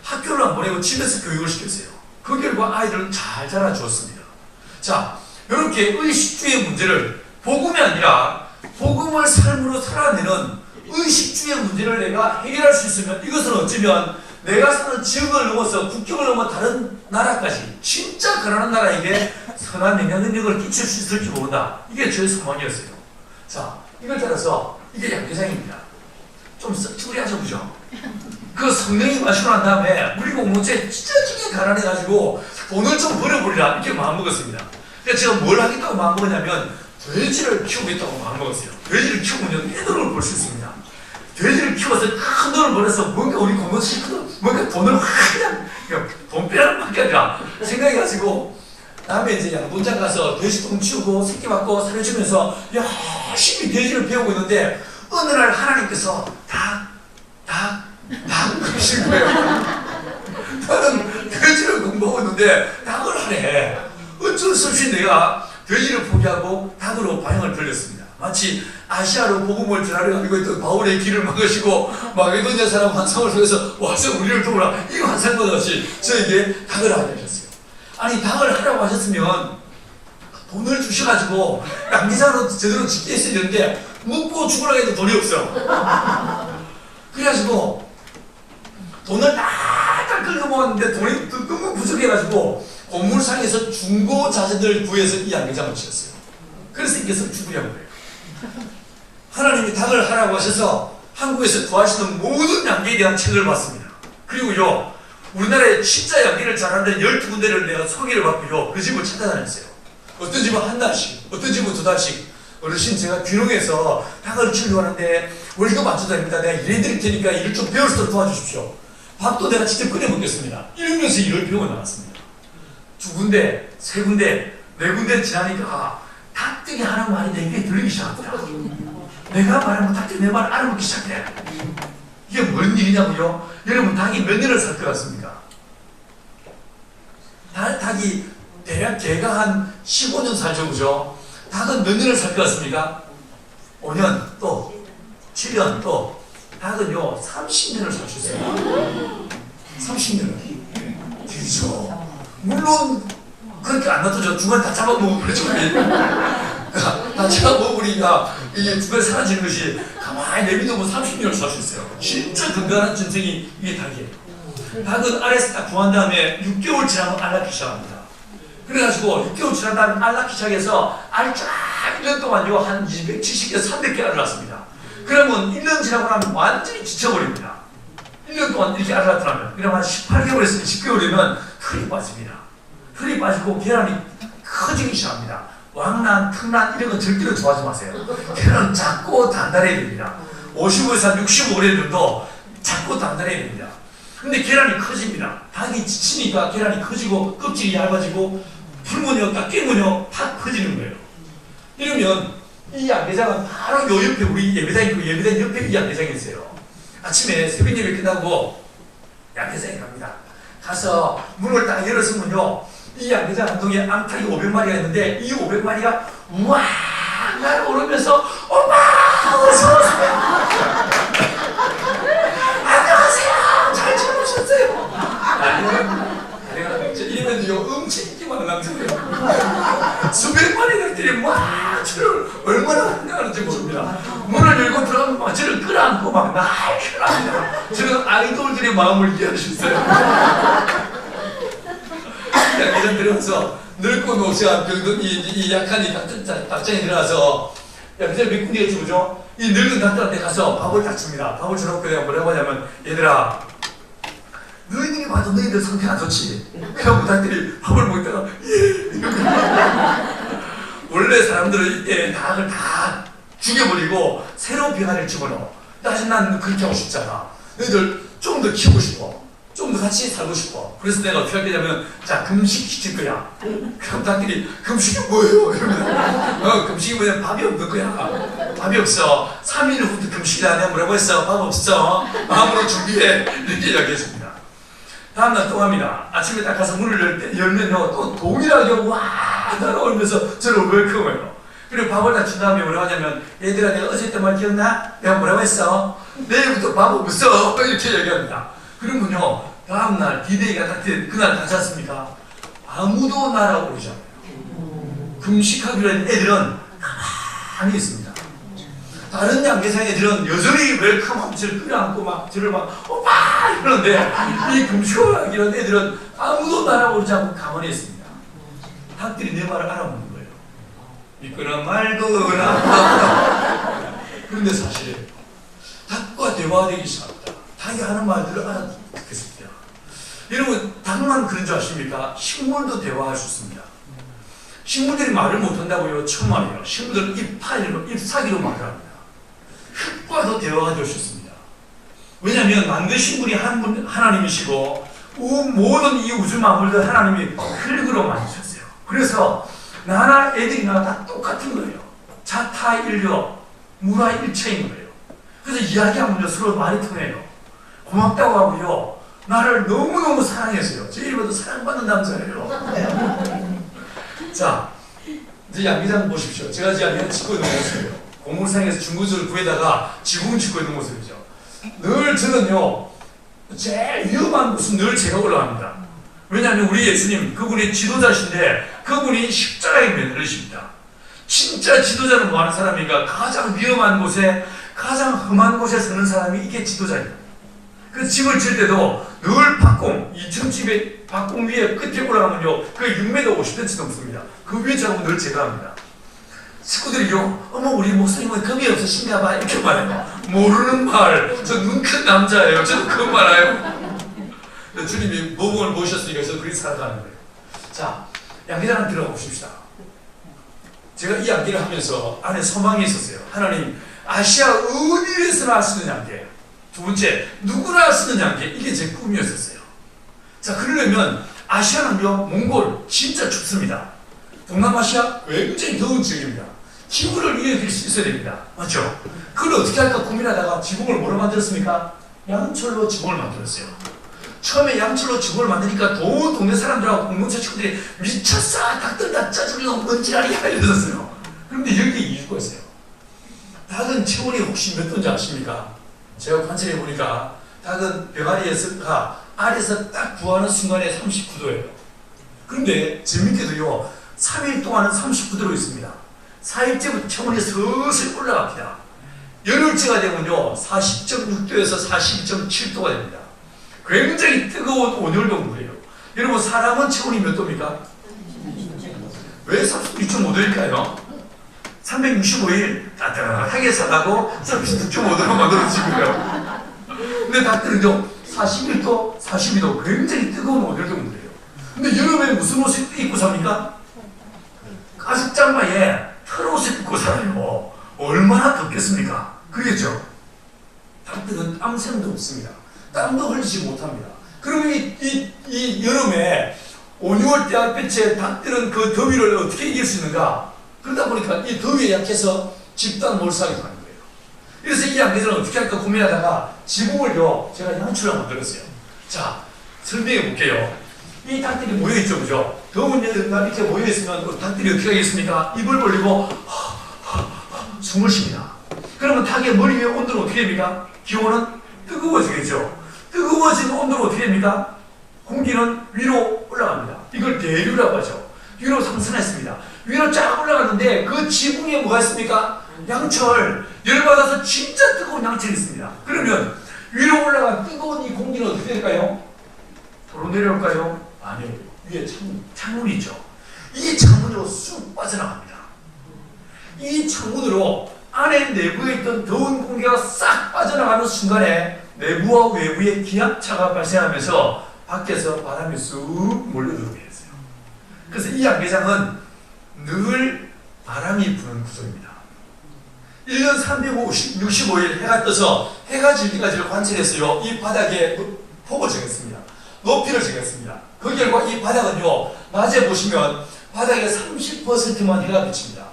학교를 안 보내고 집에서 교육을 시켰어요. 그 결과 아이들은 잘 자라주었습니다. 자, 이렇게 의식주의 문제를 복음이 아니라 복음을 삶으로 살아내는 의식주의 문제를 내가 해결할 수 있으면 이것은 어쩌면 내가 사는 지역을 넘어서 국경을 넘어 다른 나라까지 진짜 가난한 나라에게 선한 영향력을 끼칠 수 있을지 모른다. 이게 제 소망이었어요. 자, 이걸 따라서 이게 양계장입니다. 좀 쭈리하죠, 그죠? 그 성령이 마시고 난 다음에 우리 공동체 찢어지게 가난해가지고 돈을 좀 벌어버리라 이렇게 마음먹었습니다. 그래서 제가 뭘 하겠다고 마음먹었냐면 돼지를 키우겠다고 마음먹었어요. 돼지를 키우면 해돈을 벌 수 있습니다. 돼지를 키워서 큰 돈을 벌어서 뭔가 우리 공동체 뭔가 돈을 그냥 돈 빼라는 밖에 아니라 생각해가지고 다음에 이제 양분장 가서 돼지똥 치우고 새끼 받고 살려주면서 열심히 돼지를 배우고 있는데 어느 날 하나님께서 닭 그러신 거예요. 나는 돼지를 공부하고 있는데 닭을 하래. 어쩔 수 없이 내가 돼지를 포기하고 닭으로 방향을 돌렸습니다. 마치 아시아로 복음을 전하려 가지고 있던 바울의 길을 막으시고 마게도냐 사람 환상을 통해서 와서 우리를 도우라, 이 환상과 같이 저에게 닭을 하게 하셨어요. 아니, 닭을 하라고 하셨으면 돈을 주셔가지고 양기장으로 제대로 짓게 했어야 되는데 묵고 죽으라고 해도 돈이 없어. 그래가지고 돈을 딱딱 끌고 모았는데 돈이 너무 부족해가지고 고물상에서 중고 자재들을 구해서 이 양기장을 지었어요. 그래서 이께서 죽으려고 해요. 하나님이 닭을 하라고 하셔서 한국에서 구하시는 모든 양계에 대한 책을 봤습니다. 그리고요, 우리나라에 진짜 양계를 잘하는 12군데를 내가 소개를 받고요, 그 집을 찾아다녔어요. 어떤 집은 한 달씩, 어떤 집은 2달씩. 어르신, 제가 귀농해서 닭을 키우려고 하는데 월급 안 줘도 됩니다. 내가 일해드릴 테니까 일을 좀 배울 수 있도록 도와주십시오. 밥도 내가 직접 끓여 먹겠습니다. 이러면서 일을 배워 나갔습니다. 2군데, 3군데, 4군데 지나니까 닭들이 하는 말이 내게 들리기 시작하더라. 내가 말하면 닭들이 내 말을 알아먹기 시작해. 이게 뭔 일이냐고요? 여러분, 닭이 몇 년을 살 것 같습니까? 닭이 대략 개가 한 15년 살죠, 그죠? 닭은 몇 년을 살 것 같습니까? 5년, 또 7년, 또 닭은요 30년을 살 수 있어요. 30년을. 그렇죠. 물론 그렇게 안 놔두죠. 중간에 다 잡아먹어버리죠. 다 잡아먹으니까 이게 중간에 사라지는 것이 가만히 내비두면 30년을 살 수 있어요. 진짜 건강한 전생이 이게 닭이에요. 닭은 알에서 딱 구한 다음에 6개월 지나면 알 낳기 시작합니다. 그래가지고 6개월 지난 다음에 알 낳기 시작해서 알 쫙 1년 동안요 한 270개에서 300개 알을 낳습니다. 그러면 1년 지나고 나면 완전히 지쳐버립니다. 1년 동안 이렇게 알을 낳더라면. 그러면 한 18개월에서 20개월이면 털이 빠집니다. 털이 빠지고 계란이 커지기 시작합니다. 왕란, 턱란 이런 건 절대로 좋아하지 마세요. 계란은 작고 단단해야 됩니다. 55에서 한 65개월에도 작고 단단해야 됩니다. 근데 계란이 커집니다. 닭이 지치니까 계란이 커지고 껍질이 얇아지고 풀면요, 딱 깨면요, 팍 커지는 거예요. 이러면 이 양계장은 바로 요 옆에 우리 예배당이 있고 예배당 옆에 이 양계장이 있어요. 아침에 새벽 예배 끝나고 양계장에 갑니다. 가서 문을 딱 열었으면요, 이 양계장 한 동에 암탉이 500마리가 있는데 이 500마리가 우와 날아오르면서 엄마 어서오세요. 안녕하세요. 잘 지내셨어요? 아니요. 이러면요 엄청 인기 많은 남자예요. 수백 마리들이 막 저를 얼마나 환장하는지 모릅니다. 문을 열고 들어가면 막 저를 끌어안고 막 날큰합니다. 저는 아이돌들의 마음을 이해할 수 있어요. 예전 들어가서 늙고 노쇠한 병든 이 약한 이 닭장에 들어가서 야, 그때 몇 군데였지, 그죠? 이 늙은 닭들한테 가서 밥을 딱 줍니다. 밥을 줘놓고 내가 뭐라고 하냐면, 얘들아, 너희들이 봐도 너희들 상태 안 좋지? 그럼 닭들이 밥을 먹다가, 예! 원래 사람들은 이때 닭을 다 죽여버리고 새로운 병아리를 집어넣어. 사실 난 그렇게 하고 싶잖아. 너희들 좀 더 키우고 싶어. 좀 더 같이 살고 싶어. 그래서 내가 어떻게 할 거냐면, 자, 금식 시킬 거야. 그럼 닭들이, 금식이 뭐예요? 이러면, 금식이 뭐냐? 밥이 없는 거야. 밥이 없어. 3일 후부터 금식이 안 해. 뭐라고 했어? 밥 없어. 마음으로 준비해. 이렇게 이야기했습니다. 다음날 또 갑니다. 아침에 딱 가서 문을 열면요, 또 동일하게 와! 날아오면서 저를 웰컴해요. 그리고 밥을 다 준 다음에 뭐라고 하냐면, 얘들아, 내가 어제 했던 말 기억나? 내가 뭐라고 했어? 내일부터 밥 없어. 이렇게 얘기합니다. 그러면요, 다음날 디데이가 딱 그날 가지 않습니까? 아무도 나라고 오지 않아요. 금식하기로 한 애들은 가만히 있습니다. 다른 양계장 애들은 여전히 웰컴하면 저를 끌어안고 막 저를 막 오빠 이러는데 이 금식하기로 한 애들은 아무도 나라고 오지 않고 가만히 있습니다. 닭들이 내 말을 알아먹는 거예요. 믿거나 말거나. 그런데 사실 닭과 대화되기 시작합니다. 닭이 하는 말들을 알아듣겠습니다. 여러분, 닭만 그런 줄 아십니까? 식물도 대화할 수 있습니다. 식물들이 말을 못한다고요? 정말이에요. 식물들은 잎사귀로 말을 합니다. 흙과도 대화가 될 수 있습니다. 왜냐하면 만드신 분이 하나님이시고 모든 이 우주 만물들 하나님이 흙으로 만드셨어요. 그래서 나나 애들이나 다 똑같은 거예요. 자타일려, 무라일체인 거예요. 그래서 이야기하면 서로 말이 통해요. 고맙다고 하고요. 나를 너무너무 사랑했어요. 제 이름에도 사랑받는 남자예요. 자, 이제 양계장 보십시오. 제가 이제 양계장 짓고 넘어갔어요. 고물상에서 중구슬을 구해다가 지붕을 짓고 있는 모습이죠. 늘 저는요, 제일 위험한 곳은 늘 제가 올라갑니다. 왜냐하면 우리 예수님, 그분이 지도자신데 그분이 십자가에 매달리십니다. 진짜 지도자는 뭐 하는 사람인가? 가장 위험한 곳에, 가장 험한 곳에 서는 사람이 이게 지도자입니다. 그 집을 질 때도 늘 박공, 2층 집에 박공 위에 끝에 올라가면요, 그 6m 50cm 넘습니다. 그 위에 작업은 늘 제가 합니다. 식구들이요, 어머 우리 목사님은 겁이 없으신가 봐 이렇게 말해요. 모르는 말, 저 눈 큰 남자예요. 저도 그건 말아요. 주님이 모범을 보셨으니까 저도 그렇게 살아가는 거예요. 자, 양계장 들어가 보십시다. 제가 이 양계를 하면서 안에 소망이 있었어요. 하나님, 아시아 어디에서나 쓰는 양계. 두 번째, 누구나 쓰는 양계. 이게 제 꿈이었었어요. 자, 그러려면 아시아는요, 몽골 진짜 춥습니다. 동남아시아 굉장히 더운 지역입니다. 기후를 이어질 수 있어야 됩니다. 맞죠? 그걸 어떻게 할까 고민하다가 지붕을 뭐로 만들었습니까? 양철로 지붕을 만들었어요. 처음에 양철로 지붕을 만드니까 동네 사람들하고 공동체 친구들이 미쳤어! 닭들 다 짜증나고 먼지라리야 이러셨어요. 그런데 여기에 이유가 있어요. 닭은 체온이 혹시 몇 도인지 아십니까? 제가 관찰해 보니까 닭은 병아리에서 알에서 딱 부화하는 순간에 39도예요. 그런데 재밌게도요, 3일 동안은 39도로 있습니다. 4일째부터 체온이 슬슬 올라갑니다. 열흘째가 되면요, 40.6도에서 42.7도가 됩니다. 굉장히 뜨거운 온열 동물이에요. 여러분, 사람은 체온이 몇 도입니까? 왜 36.5도일까요? 365일 따뜻하게 살라고 36.5도로 만들어지고요. 근데 닭들은요, 41도, 42도 굉장히 뜨거운 온열 동물이에요. 근데 여름에 무슨 옷을 입고 삽니까? 가죽장마에 털옷을 입고 살아요. 얼마나 덥겠습니까? 그겠죠? 닭들은 땀샘도 없습니다. 땀도 흘리지 못합니다. 그러면 이 여름에 5, 6월 때한볕에 닭들은 그 더위를 어떻게 이길 수 있는가? 그러다 보니까 이 더위에 약해서 집단 몰살이 가는 거예요. 그래서 이 양계들은 어떻게 할까 고민하다가 지붕을요, 제가 양초로 만들었어요. 자, 설명해 볼게요. 이 닭들이 모여있죠, 그죠? 더운 여름날 이렇게 모여있으면 닭들이 어떻게 하겠습니까? 입을 벌리고 숨을 쉽니다. 그러면 닭의 머리 위에 온도는 어떻게 됩니까? 기온은 뜨거워지겠죠. 뜨거워진 온도는 어떻게 됩니까? 공기는 위로 올라갑니다. 이걸 대류라고 하죠. 위로 상승했습니다. 위로 쫙 올라갔는데 그 지붕에 뭐가 있습니까? 양철. 열받아서 진짜 뜨거운 양철이 있습니다. 그러면 위로 올라간 뜨거운 이 공기는 어떻게 될까요? 도로 내려올까요? 아니요. 위에 창문이 있죠. 이 창문으로 쑥 빠져나갑니다. 이 창문으로 안에 내부에 있던 더운 공기가 싹 빠져나가는 순간에 내부와 외부의 기압차가 발생하면서 밖에서 바람이 쑥 몰려들게 했어요. 그래서 이 양계장은 늘 바람이 부는 구조입니다. 1년 365일 해가 떠서 해가 질 때까지를 관찰했어요. 이 바닥에 폭을 정했습니다. 높이를 정했습니다. 그 결과 이 바닥은요, 낮에 보시면 바닥에 30%만 해가 비칩니다.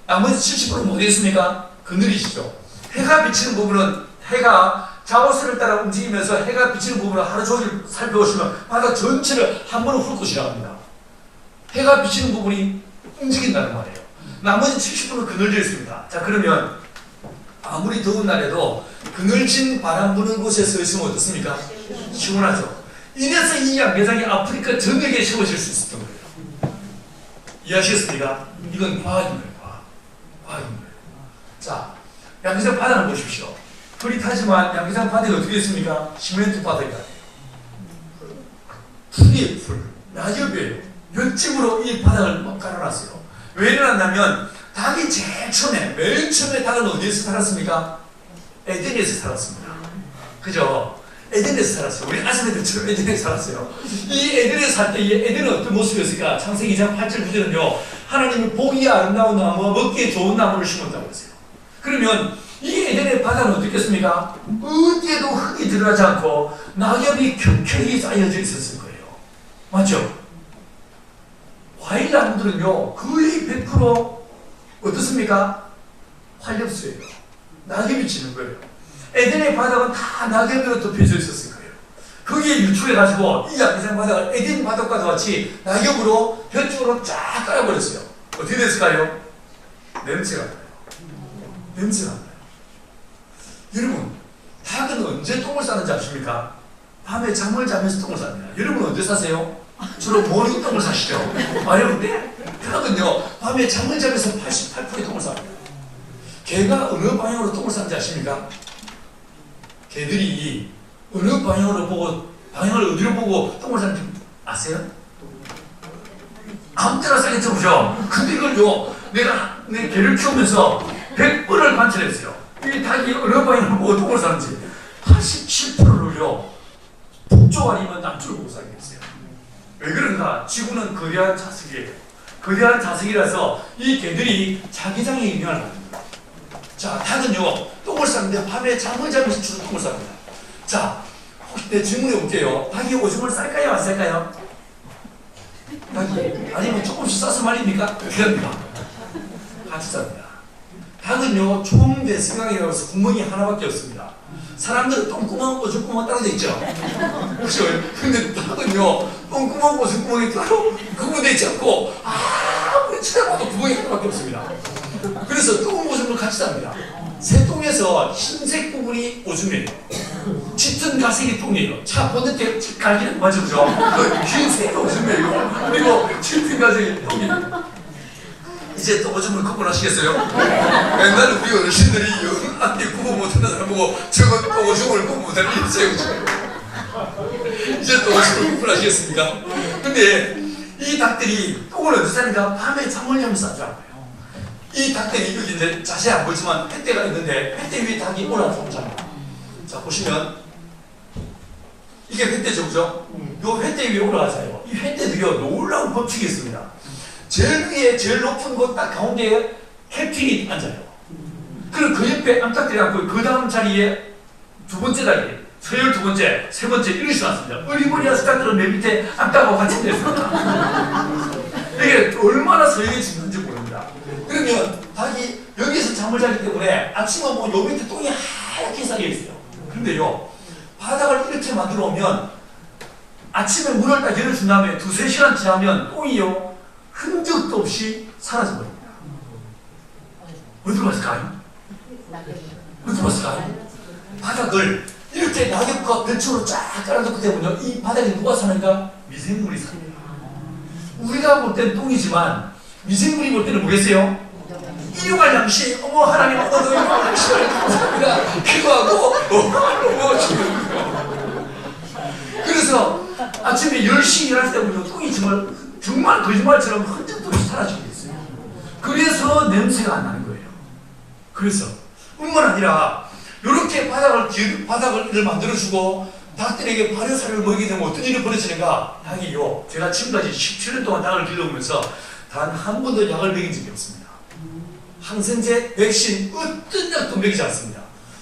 나머지 70%는 뭐 되겠습니까? 그늘이시죠. 해가 비치는 부분은 해가 자오스를 따라 움직이면서 해가 비치는 부분을 하루 종일 살펴보시면 바닥 전체를 한 번에 훑고 지나갑니다. 해가 비치는 부분이 움직인다는 말이에요. 나머지 70%는 그늘져 있습니다. 자, 그러면 아무리 더운 날에도 그늘진 바람 부는 곳에 서 있으면 어떻습니까? 시원하죠. 이래서 이 양계장이 아프리카 전역에 세워질 수 있었던 거예요. 이해하시겠습니까? 이건 과학인 거예요. 과학인 거예요. 자, 양계장 바닥을 보십시오. 흐릿하지만 양계장 바닥이 어떻게 있습니까? 시멘트 바닥이 아니에요. 풀이에요, 풀. 낙엽이에요. 몇 집으로 이 바닥을 막 깔아놨어요. 왜 이러냐면 닭이 제일 처음에, 맨 처음에 닭은 어디에서 살았습니까? 에덴에서 살았습니다. 그죠? 에덴에서 살았어요. 우리 아스메들처럼 에덴에서 살았어요. 이 에덴에서 살 때 이 에덴은 어떤 모습이었을까? 창세기 2장 8절 9절은요, 하나님이 보기 아름다운 나무와 먹기에 좋은 나무를 심었다고 했어요. 그러면 이 에덴의 바다는 어떻겠습니까? 어디에도 흙이 들어가지 않고 낙엽이 켜켜이 쌓여져 있었을 거예요. 맞죠? 과일 나무들은요, 거의 100% 어떻습니까? 활력소예요. 낙엽이 지는 거예요. 에덴의 바닥은 다 낙엽으로 덮여져 있었을 거예요. 거기에 유출해가지고 이 양계장 바닥을 에덴 바닥과 같이 낙엽으로 벽쪽으로 쫙 깔아버렸어요. 어떻게 됐을까요? 냄새가 나요. 냄새가 나요. 여러분, 닭은 언제 똥을 싸는지 아십니까? 밤에 잠을 자면서 똥을 쌉니다. 여러분 언제 싸세요? 주로 모닝 똥을 싸시죠? 여러분, 닭은요, 밤에 잠을 자면서 88%의 똥을 쌉니다. 개가 어느 방향으로 똥을 싸는지 아십니까? 개들이 어느 방향으로 보고, 방향을 어디로 보고 똥을 싸는지 아세요? 아무 때나 싸겠죠, 그죠? 근데 이걸요, 내가 내 개를 키우면서 100번을 관찰했어요. 이 닭이 어느 방향으로 보고 똥을 싸는지 87%를요, 북쪽 아니면 남쪽을 보고 싸게 했어요. 왜 그런가? 지구는 거대한 자석이에요. 거대한 자석이라서 이 개들이 자기장의 영향을 받습니다. 자, 닭은요, 똥을 싸는데 밤에 잠을 자면서 주로 똥을 쌉니다. 자, 혹시 내 질문해 볼게요. 닭이 오줌을 쌀까요, 안 쌀까요? 닭이 아니면 조금씩 싸서 말입니까? 그럽니다. 같이 쌉니다. 닭은요, 총 내수강이라서 구멍이 하나밖에 없습니다. 사람들은 똥구멍, 오줌구멍 따로 돼 있죠. 그죠? 근데 닭은요, 똥구멍, 오줌구멍이 따로 구분되어 있지 않고 아무리 찾아봐도 구멍이 하나밖에 없습니다. 그래서 똥, 오줌을 같이 삽니다. 새똥에서 흰색 부분이 오줌이에요. 짙은 갈색이 똥이에요. 차 본넷에 갈기는 맞죠, 그죠? 흰색 오줌이에요. 그리고 짙은 갈색이 똥이에요. 이제 또 오줌을 구분하시겠어요? 옛날에 우리 어르신들이 앞뒤 구분 못하는 사람 보고 저건 또 오줌을 구분 못하는 게 있어요. 이제 또 오줌을 구분하시겠습니까? 근데 이 닭들이 똥을 어디서 싸니까 밤에 잠을 자면서 싸더라고요. 이 닭들이 여기 이제 자세히 안 보이지만 횃대가 있는데 횃대 위에 닭이 올라가서 잡니다. 자, 보시면 이게 횃대죠, 그죠? 요 횃대 위에 올라가서요. 이 횃대도요, 놀라운 법칙이 있습니다. 제일 위에 제일 높은 곳 딱 가운데에 캡틴이 앉아요. 그리고 그 옆에 암탉들이 앉고 그 다음 자리에 두 번째 자리에 서열 두 번째, 세 번째 이렇게 놨습니다. 어리버리한 스타들은 맨 밑에 암탉하고 같이 앉아있습니다. 이게 얼마나 서열이 중요한지 모릅니다. 그러면 닭이 여기서 잠을 자기 때문에 아침에 뭐 요 밑에 똥이 하얗게 쌓여 있어요. 근데요, 바닥을 이렇게 만들어 오면 아침에 문을 딱 열어준 다음에 2-3시간 지나면 똥이요, 흔적도 없이 사라져 버립니다. 어디로 갔을까요? 어디로 갔을까요? 바닥을 이렇게 낙엽과 벤처로 쫙 깔아놓기 때문에 이 바닥에 누가 사는가? 미생물이 삽니다. 우리가 볼 때는 똥이지만 미생물이 볼 때는 뭐겠어요? 일용할 양식, 어머 하나님, 어머 일용할 양식을 감사합니다. 기도하고 그래서 아침에 10시 일어날 때부터 똥이 정말 거짓말처럼 흔적도 없이 사라지게 됐어요. 그래서 냄새가 안 나는 거예요. 그래서 뿐만 아니라 이렇게 바닥을 만들어주고 닭들에게 발효사를 먹이게 되면 어떤 일이 벌어지는가? 닭이요, 제가 지금까지 17년 동안 닭을 길러오면서 단 한 번도 약을 먹인 적이 없습니다. 항생제, 백신, 어떤 약도 먹이지 않습니다.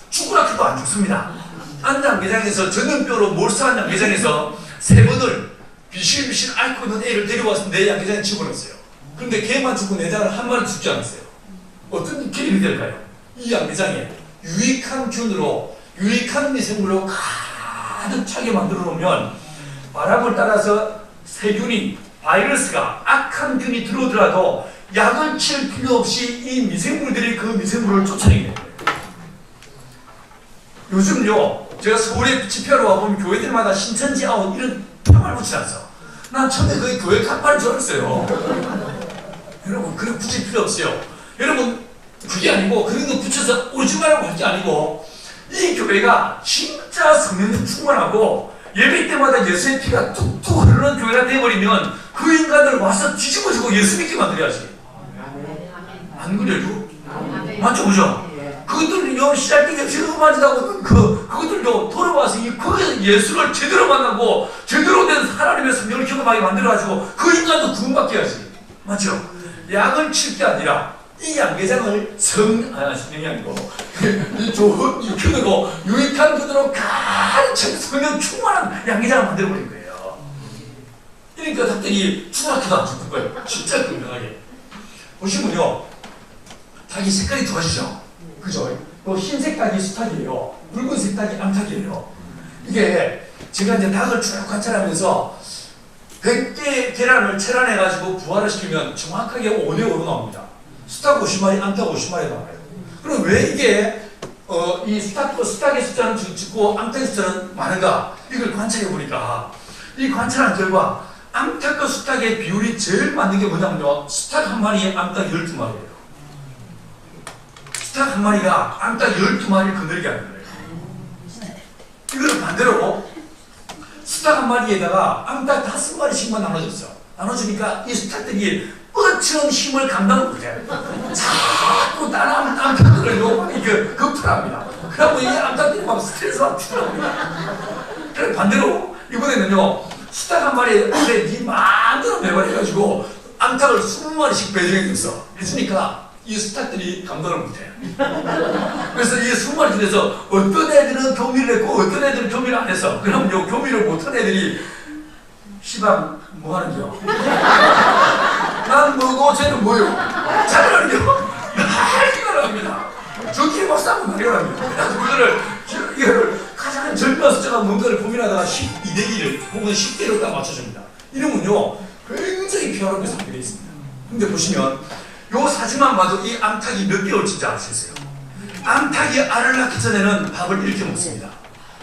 죽으라 해도 안 죽습니다. 안장 매장에서 전염병으로 몰수한 양 매장에서 3번을 비실비실 앓고 있는 애를 데려와서 내 양계장에 집어넣었어요. 그런데 걔만 죽고 내 장을 한 마리 죽지 않았어요. 어떤 길이 될까요? 이 양계장에 유익한 균으로, 유익한 미생물로 가득 차게 만들어 놓으면 바람을 따라서 세균이, 바이러스가, 악한 균이 들어오더라도 약을 칠 필요 없이 이 미생물들이 그 미생물을 쫓아내게 됩니다. 요즘요, 제가 서울에 집회하러 와보면 교회들마다 신천지 아웃 이런 표말 붙이지 않죠? 난 처음에 그게 교회 간판인 줄 알았어요. 여러분, 그런 붙일 필요 없어요. 여러분, 그게 아니고 그런 거 붙여서 오지 말라고 할 게 아니고 이 교회가 진짜 성령 충만하고 예배 때마다 예수의 피가 뚝뚝 흐르는 교회가 되어버리면 그 인간들 와서 뒤집어지고 예수 믿게 만들어야지. 안 그래도? 맞죠, 그죠? 그것들요, 시작되게 지금만지다고 그것들도 돌아와서 거기서 예수를 제대로 만나고 제대로 된 하나님의 성령을 경험하게 만들어가지고 그 인간도 구원받게 해야지. 맞죠? 약을 칠 게 아니라 이 양계장을 성령이 아니고 좋은 균으로 유익한 균으로 가득 찬 성령 충만한 양계장을 만들어버린 거예요. 그러니까 닭들이 추락해도 안 죽는 거예요. 진짜 건강하게. 보시면요, 닭이 색깔이 두 가지죠. 그죠? 또 흰색 닭이 수탉이에요. 붉은색 닭이 암탉이에요. 이게 제가 이제 닭을 쭉 관찰하면서 100개 계란을 체란해가지고 부화를 시키면 정확하게 5대5로 나옵니다. 수탉 50마리, 암탉 50마리 나와요. 그럼 왜 이게 이 수탉의 숫자는 적고 암탉의 숫자는 많은가? 이걸 관찰해 보니까 이 관찰한 결과 암탉과 수탉의 비율이 제일 맞는 게 뭐냐면요, 수탉 한 마리에 암탉 12마리예요. 수탉 한 마리가 암탉 12마리를 거느리게 하는 거예요. 이걸 반대로 수탉 한 마리에다가 암탉 5마리씩만 나눠줬어. 나눠주니까 이 수탉들이 뻗치는 힘을 감당을 못해요. 자꾸 다른 암탉들을 겁탈합니다. 그러고 이 암탉들이 막 스트레스 막 주더랍니다. 그래 반대로 이번에는요, 수탉 한 마리에 네 마음대로 매발해가지고 암탉을 20마리씩 배정해줬어. 해주니까 이 수탉들이 감당을 못해요. 그래서 이 20마리 중에서 어떤 애들은 교미를 했고 어떤 애들은 교미를 안 했어. 그럼 요 교미를 못한 애들이 시방 뭐 하는겨? 난 뭐고 쟤는 뭐요? 잘하는겨? 난리가 납니다. 저기에 막 싸우고 난리가 납니다. 그래서 이거를 가장 젊은 숫자가 뭔가를 고민하다가 12대기를 혹은 10대를 딱 맞춰줍니다. 이러면요 굉장히 피어나게 살게 되어 있습니다. 근데 보시면 요 사진만 봐도 이 암탉이 몇 개월인지 아시겠어요? 암탉이 알을 낳기 전에는 밥을 이렇게 먹습니다.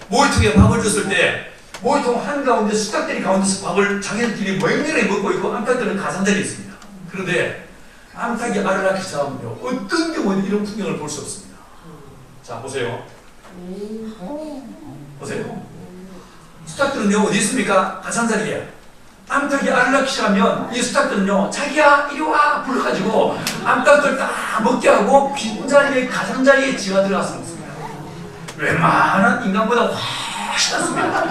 모이통에 밥을 줬을 때 모이통 한가운데 수탉들이 가운데서 밥을 자기들끼리 맹렬하게 먹고 있고 암탉들은 가장자리에 있습니다. 그런데 암탉이 알을 낳기 시작하면요 어떤 경우는 이런 풍경을 볼 수 없습니다. 자 보세요. 보세요. 수탉들은요 어디 있습니까? 가장자리에. 암탉이 알을 낳기 시작하면 이 수탉들은요 자기야 이리와 불러가지고 암탉들 다 먹게 하고 빈자리에 가장자리에 지가 들어가서 먹습니다. 웬만한 인간보다 훨씬 낫습니다.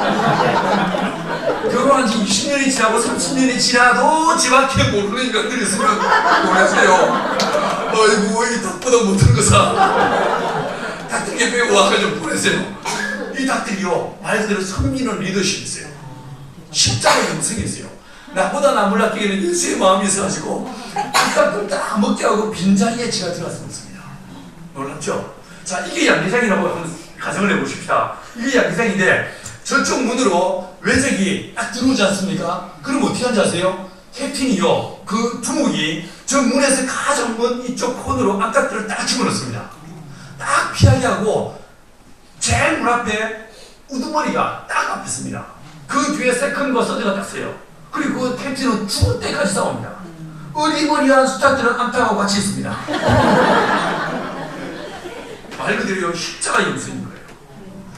결혼한 지 20년이 지나고 30년이 지나도 집 앞에 모르는 인간들이 있으면 보내세요. 아이고 이 닭보다 못한 거사. 닭들이 빼고 와가지고 보내세요. 이 닭들이요 말 그대로 섬기는 리더십이 있어요. 십자가의 영성이 있어요. 나보다 남을 아끼기는 예수의 마음이 있어가지고 닭들 다 먹게 하고 빈자리에 지가 들어가서 먹습니다. 놀랍죠? 자 이게 양계장이라고 한번 가정을 해보십시다. 이게 양계장인데 저쪽 문으로 외적이 딱 들어오지 않습니까? 그럼 어떻게 하는지 아세요? 캡틴이요 그 두목이 저 문에서 가장 먼 이쪽 코너로 암탉들을 딱 집어넣습니다. 딱 피하게 하고 제일 문 앞에 우두머리가 딱 앞에 있습니다. 그 뒤에 세컨과 서드가 딱 서요. 그리고 그 캡틴은 죽을 때까지 싸웁니다. 어리버리한 수탉들은 암탉하고 같이 있습니다. 말 그대로 십자가 영성인 거예요.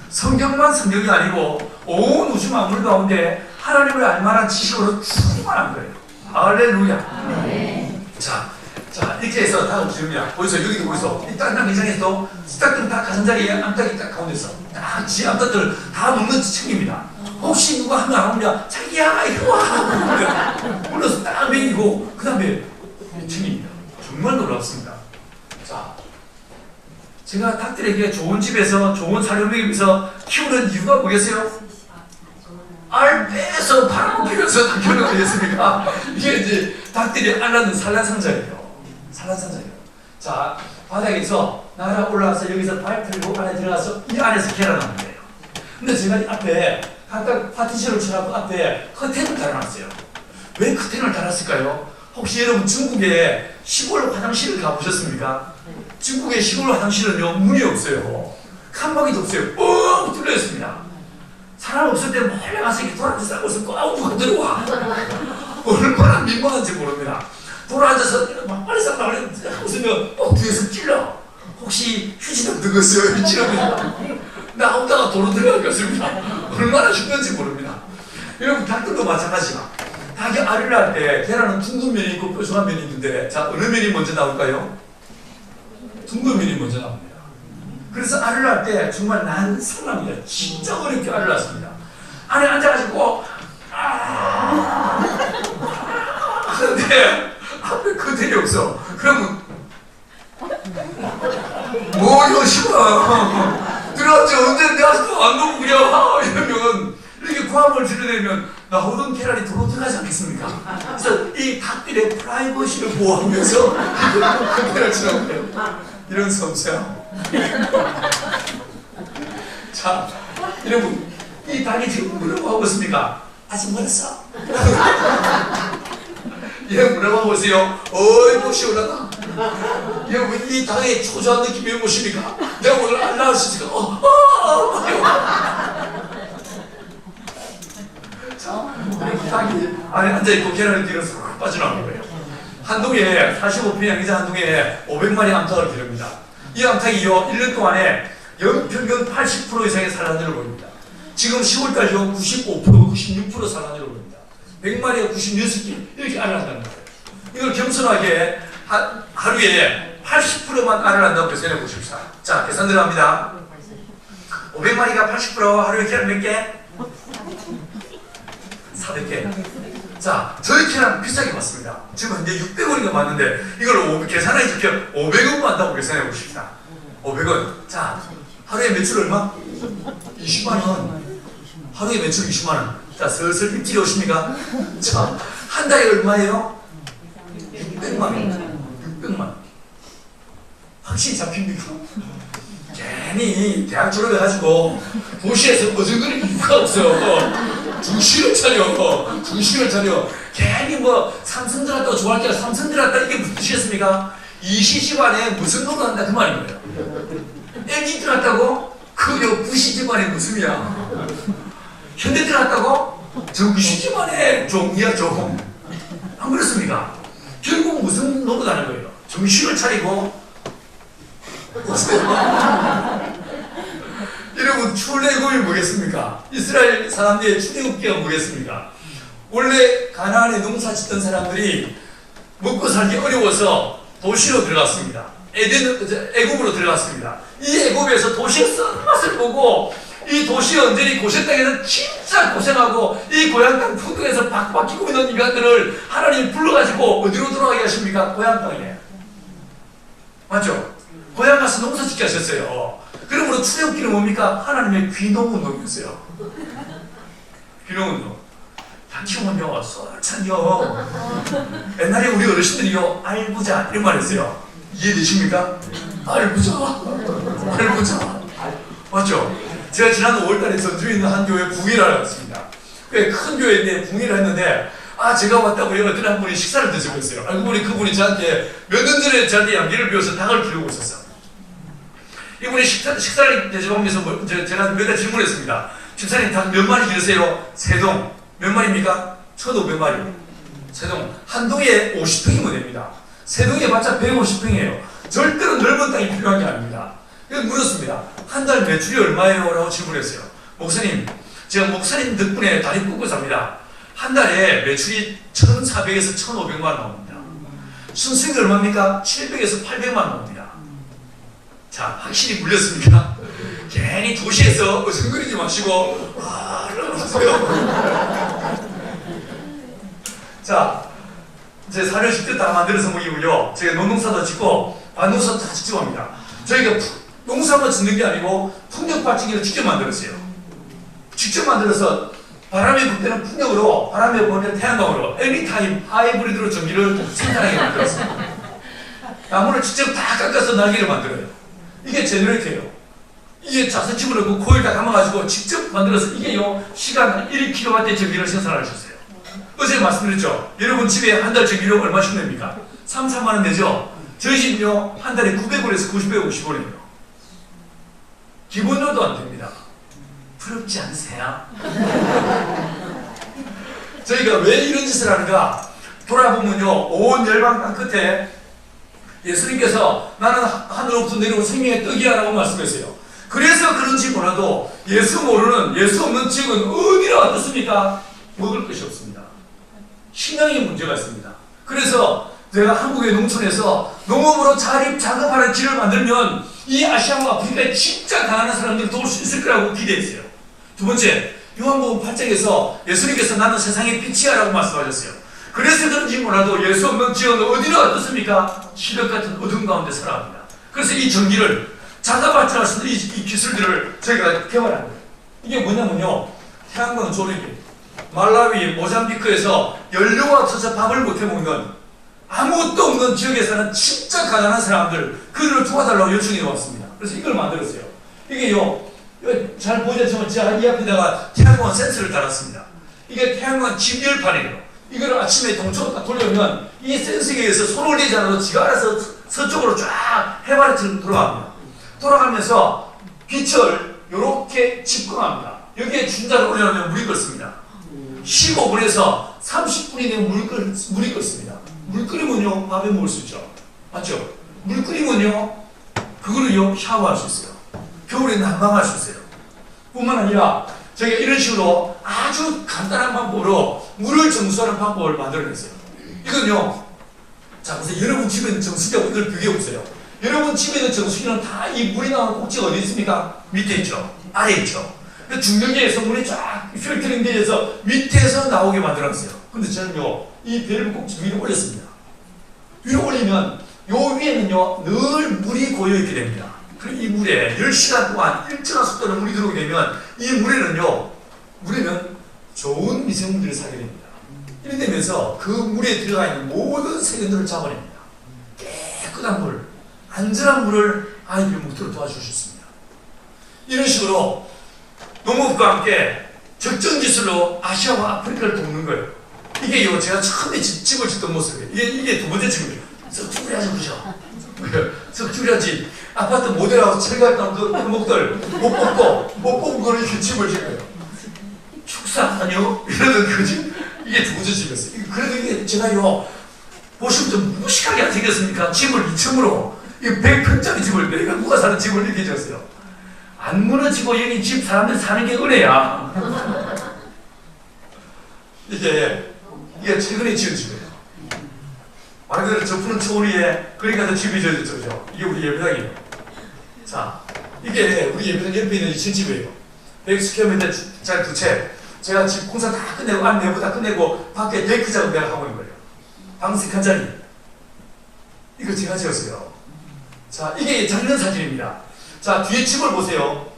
성경만 성경이 아니고 온 우주 만물 가운데 하나님을 알만한 지식으로 충만한 거예요. 할렐루야. 자 이렇게 해서 다음 주입니다. 보이세요? 여기도 보이소. 이 땅땅 이상에서 수탉들은 다 가장자리에 암탉이 딱 가운데 있어. 딱 지 암탉들 다 먹는 챙깁니다. 혹시 누가 하면 안 오냐? 자기야 이리 와. 불러서 딱 먹이고 그 다음에 챙깁니다. 정말 놀랍습니다. 자, 제가 닭들에게 좋은 집에서 좋은 사료 먹이면서 키우는 이유가 뭐겠어요? 알 빼서 팔아먹히면서 다 키우는 거겠습니까? 이게 이제 닭들이 알 낳는 산란상자예요. 산란상자예요. 자, 바닥에서 날아 올라와서 여기서 발 들고 안에 들어가서 이 안에서 계란하는 거예요. 근데 제가 이 앞에 각각 파티션을 쳐놓고 앞에 커튼을 달아놨어요. 왜 커튼을 달았을까요? 혹시 여러분 중국의 시골 화장실을 가보셨습니까? 중국의 시골 화장실은요 문이 없어요. 칸막이도 없어요. 뻥 뚫려 있습니다. 사람 없을 때 몰래 가서 이렇게 돌아앉아서 하고 있으면 꼭 누가 들어와. 얼마나 민망한지 모릅니다. 돌아앉아서 막 빨리 싹 나가려 하고 있으면 뒤에서 찔러. 혹시 휴지도 넣었어요? 찔러입니다. 나오다가 도로 들어가겠습니다. 얼마나 힘든지 모릅니다. 여러분 닭들도 마찬가지가. 닭이 알을 낳을 때 계란은 둥근 면이 있고 뾰족한 면이 있는데 자 어느 면이 먼저 나올까요? 둥근 면이 먼저 나옵니다. 그래서 알을 낳을 때 정말 난상합니다. 진짜 어렵게 알을 낳습니다. 안에 앉아가지고 하는데 앞에 커튼이 없어. 그러면 뭐요 씨발 들어왔지 언제 내가 또 안 놓고 그냥 이러면 이렇게 구함을 지르려면 나오던 계란이 도로 들어가지 않겠습니까? 그래서 이 닭들의 프라이버시를 보호하면서 그 계란을 치라고 해요. 이런 섬세함. 자, 여러분 이 닭이 지금 뭐라고 하고 있습니까? 아직 멀었어. 얘 뭐라고 하고 있어요? 어이 보시오라다. 여러분, 이 당의 초조한 느낌이 무엇입니까? 내가 오늘 안 나오시니까 당이 안에 앉아있고 계란을 뒤로서 빠져나오는 거예요. 한동에 45평 양기장 한동에 500마리 암탉을 기릅니다. 이 암탉이요 1년 동안에 연평균 80% 이상의 산란율을 보입니다. 지금 10월달요 95%, 96% 산란율을 보입니다. 100마리가 96개 이렇게 알을 한다는 거예요. 이걸 겸손하게 하루에 80%만 알을 한다고 계산해 보십시오. 자, 계산 들어갑니다. 500마리가 80% 하루에 계란 몇 개? 400개. 자, 저희 계란 비싸게 받습니다. 지금 현재 600원인가 받는데 이걸 계산하기 좋게 500원 받다고 계산해 보십시다. 500원. 자, 하루에 매출 얼마? 20만원. 하루에 매출 20만원. 자, 슬슬 입질이 오십니까? 자, 한 달에 얼마예요? 600만원. 600만원. 확실히 잡힙니까? 괜히 대학 졸업해가지고 도시에서 어정거릴 이유가 없어요. 중심을 차려. 중심을 차려. 괜히 뭐 삼성 들었다고 좋아할 때 삼성 들었다 이게 무슨 뜻이겠습니까? 이 시집안에 무슨 노를 한다 그 말인 거예요. LG 들었다고? 그요 부시 집안에 무슨이야. 현대 들었다고? 저기 시집안에 종이야 종. 안 그렇습니까? 결국 무슨 노릇 하는 거예요? 정신을 차리고 여러분 출애굽이 뭐겠습니까? 이스라엘 사람들의 출애굽기가 뭐겠습니까? 원래 가나안에 농사 짓던 사람들이 먹고 살기 어려워서 도시로 들어갔습니다. 애굽으로 들어갔습니다. 이 애굽에서 도시의 쓴맛을 보고 이 도시 언저리 고센 땅에서 진짜 고생하고 이 고향 땅 풍경에서 박박히고 있는 인간들을 하나님이 불러가지고 어디로 돌아가게 하십니까? 고향 땅에. 맞죠? 고향 가서 농사 짓게 하셨어요. 그러므로 출애굽기는 뭡니까? 하나님의 귀농운동이었어요. 귀농운동. 다 키우면요, 썰찬요. 옛날에 우리 어르신들이요, 알부자 이런 말 했어요. 이해되십니까? 알부자. 알부자. 맞죠? 제가 지난 5월달에 전주에 있는 한 교회 붕이를 갔습니다. 꽤 큰 교회인데 붕이를 했는데 제가 왔다고 어떤 한 분이 식사를 드시고 있어요. 알고 보니 그분이 저한테 몇 년 전에 저한테 양기를 비워서 닭을 기르고 있었어요. 이분이 식사를 대접하면서 제가 몇 가지 질문했습니다. 집사님 닭 몇 마리 기르세요? 세동. 몇 마리입니까? 1,500마리. 세동. 한 동에 50평이면 됩니다. 세동에 봤자 150평이에요. 절대로 넓은 땅이 필요한 게 아닙니다. 그래서 물었습니다. 한 달 매출이 얼마예요? 라고 질문했어요. 목사님, 제가 목사님 덕분에 다리 꽂고 삽니다. 한 달에 매출이 1,400에서 1,500만 원 나옵니다. 순수익이 얼마입니까? 700에서 800만 원 나옵니다. 자, 확실히 물렸습니까? 괜히 도시에서 어성거리지 마시고 이러세요. 자, 제 사료 직접 다 만들어서 먹이고요. 제가 농사도 짓고 반농사도 다 직접 합니다. 저희가 농사만 짓는 게 아니고 풍력 발전기를 직접 만들었어요. 직접 만들어서 바람이 불 때는 풍력으로, 바람이 불 때는 태양광으로 애니타임 하이브리드로 전기를 생산하게 만들었어요. 나무를 직접 다 깎아서 날개를 만들어요. 이게 제너레이터예요. 이게 자석 집어넣고 코일 다 감아가지고 직접 만들어서 이게요 시간 1kW의 전기를 생산할 수 있어요. 어제 말씀드렸죠. 여러분 집에 한 달 전기료 얼마씩 냅니까? 3, 4만 원 내죠. 저희 집은요 한 달에 900원에서 950원이에요. 기본료도 안 됩니다. 부럽지 않으세요? 저희가 왜 이런 짓을 하는가? 돌아보면요 온 열방 땅 끝에 예수님께서 나는 하늘로부터 내려온 생명의 떡이야 라고 말씀했어요. 그래서 그런지 몰라도 예수 모르는, 예수 없는 지역은 어디로 어떻습니까? 먹을 것이 없습니다. 신앙의 문제가 있습니다. 그래서 내가 한국의 농촌에서 농업으로 자급하는 길을 만들면 이 아시아와 아프리카에 진짜 가난한 사람들을 도울 수 있을 거라고 기대했어요. 두 번째, 요한복음 8장에서 예수님께서 나는 세상의 빛이야 라고 말씀하셨어요. 그래서 그런지 몰라도 예수 없는 지역은 어디로 어떻습니까? 시력 같은 어둠 가운데 살아갑니다. 그래서 이 전기를 자가발전할 수 있는 이 기술들을 저희가 개발한 거예요. 이게 뭐냐면요, 태양광 조리기. 말라위, 모잠비크에서 연료가 없어서 밥을 못 해먹는 아무것도 없는 지역에서는 진짜 가난한 사람들, 그들을 도와달라고 요청이 왔습니다. 그래서 이걸 만들었어요. 이게요, 잘 보이지만 제가 이 앞에다가 태양광 센서를 달았습니다. 이게 태양광 진열판이에요. 이걸 아침에 동쪽으로 딱 돌려면 이 센서에 의해서 손을 대지 않아도 지가 알아서 서쪽으로 쫙 해바라기처럼 돌아갑니다. 돌아가면서 빛을 이렇게 집중합니다. 여기에 준자를 올려놓으면 물이 끓습니다. 15분에서 30분이 되면 물이 끓습니다. 물 끓이면요 밥에 먹을 수 있죠. 맞죠? 물 끓이면요 그거를요 샤워할 수 있어요. 겨울에 난방할 수 있어요. 뿐만 아니라 저희가 이런 식으로 아주 간단한 방법으로 물을 정수하는 방법을 만들어냈어요. 이건요, 자 보세요. 여러분 집에 있는 정수기하고 이걸 비교해보세요. 여러분 집에 있는 정수기는 다 이 물이 나오는 꼭지가 어디 있습니까? 밑에 있죠. 아래에 있죠. 중력계에서 물이 쫙 필터링 되어서 밑에서 나오게 만들어놨어요. 근데 저는요 이 밸브 꼭지 위로 올렸습니다. 위로 올리면 요 위에는요 늘 물이 고여있게 됩니다. 그리고 이 물에 10시간 동안 일정한 속도로 물이 들어오게 되면 이 물에는 좋은 미생물들이 살게 됩니다. 이렇게 되면서 그 물에 들어가 있는 모든 세균들을 잡아냅니다. 깨끗한 물, 안전한 물을 아이들이 먹도록 도와줄 수 있습니다. 이런 식으로 농업과 함께 적정 기술로 아시아와 아프리카를 돕는 거예요. 이게요 제가 처음에 집을 짓던 모습이에요. 이게 두 번째 집이에요. 썩죽이라지 그죠? 썩죽이라지 아파트 모델하고 철거했던 그 목들 못 뽑고 거를 이렇게 집을 짓고요. 축사하뇨? 이러던 그 집. 이게 두 번째 집이었어요. 그래도 이게 제가요 보시면 좀 무식하게 안 생겼습니까? 집을 2층으로 이 100평짜리 집을 내가 누가 사는 집을 이렇게 지었어요. 안 무너지고 여기 집 사람들 사는 게 은혜야. 이게 최근에 지은 집이에요. 말 그대로 저푸는 초리에 그러니까 집이 지어졌죠. 이게 우리 예배당이에요. 자, 이게 우리 예배당 옆에 있는 이 집이에요. 100스퀘어미터짜리 두 채. 제가 집 공사 다 끝내고 안 내부 다 끝내고 밖에 데크 작업 내가 하고 있는 거예요. 방 3칸짜리. 이거 제가 지었어요. 자, 이게 작년 사진입니다. 자, 뒤에 집을 보세요.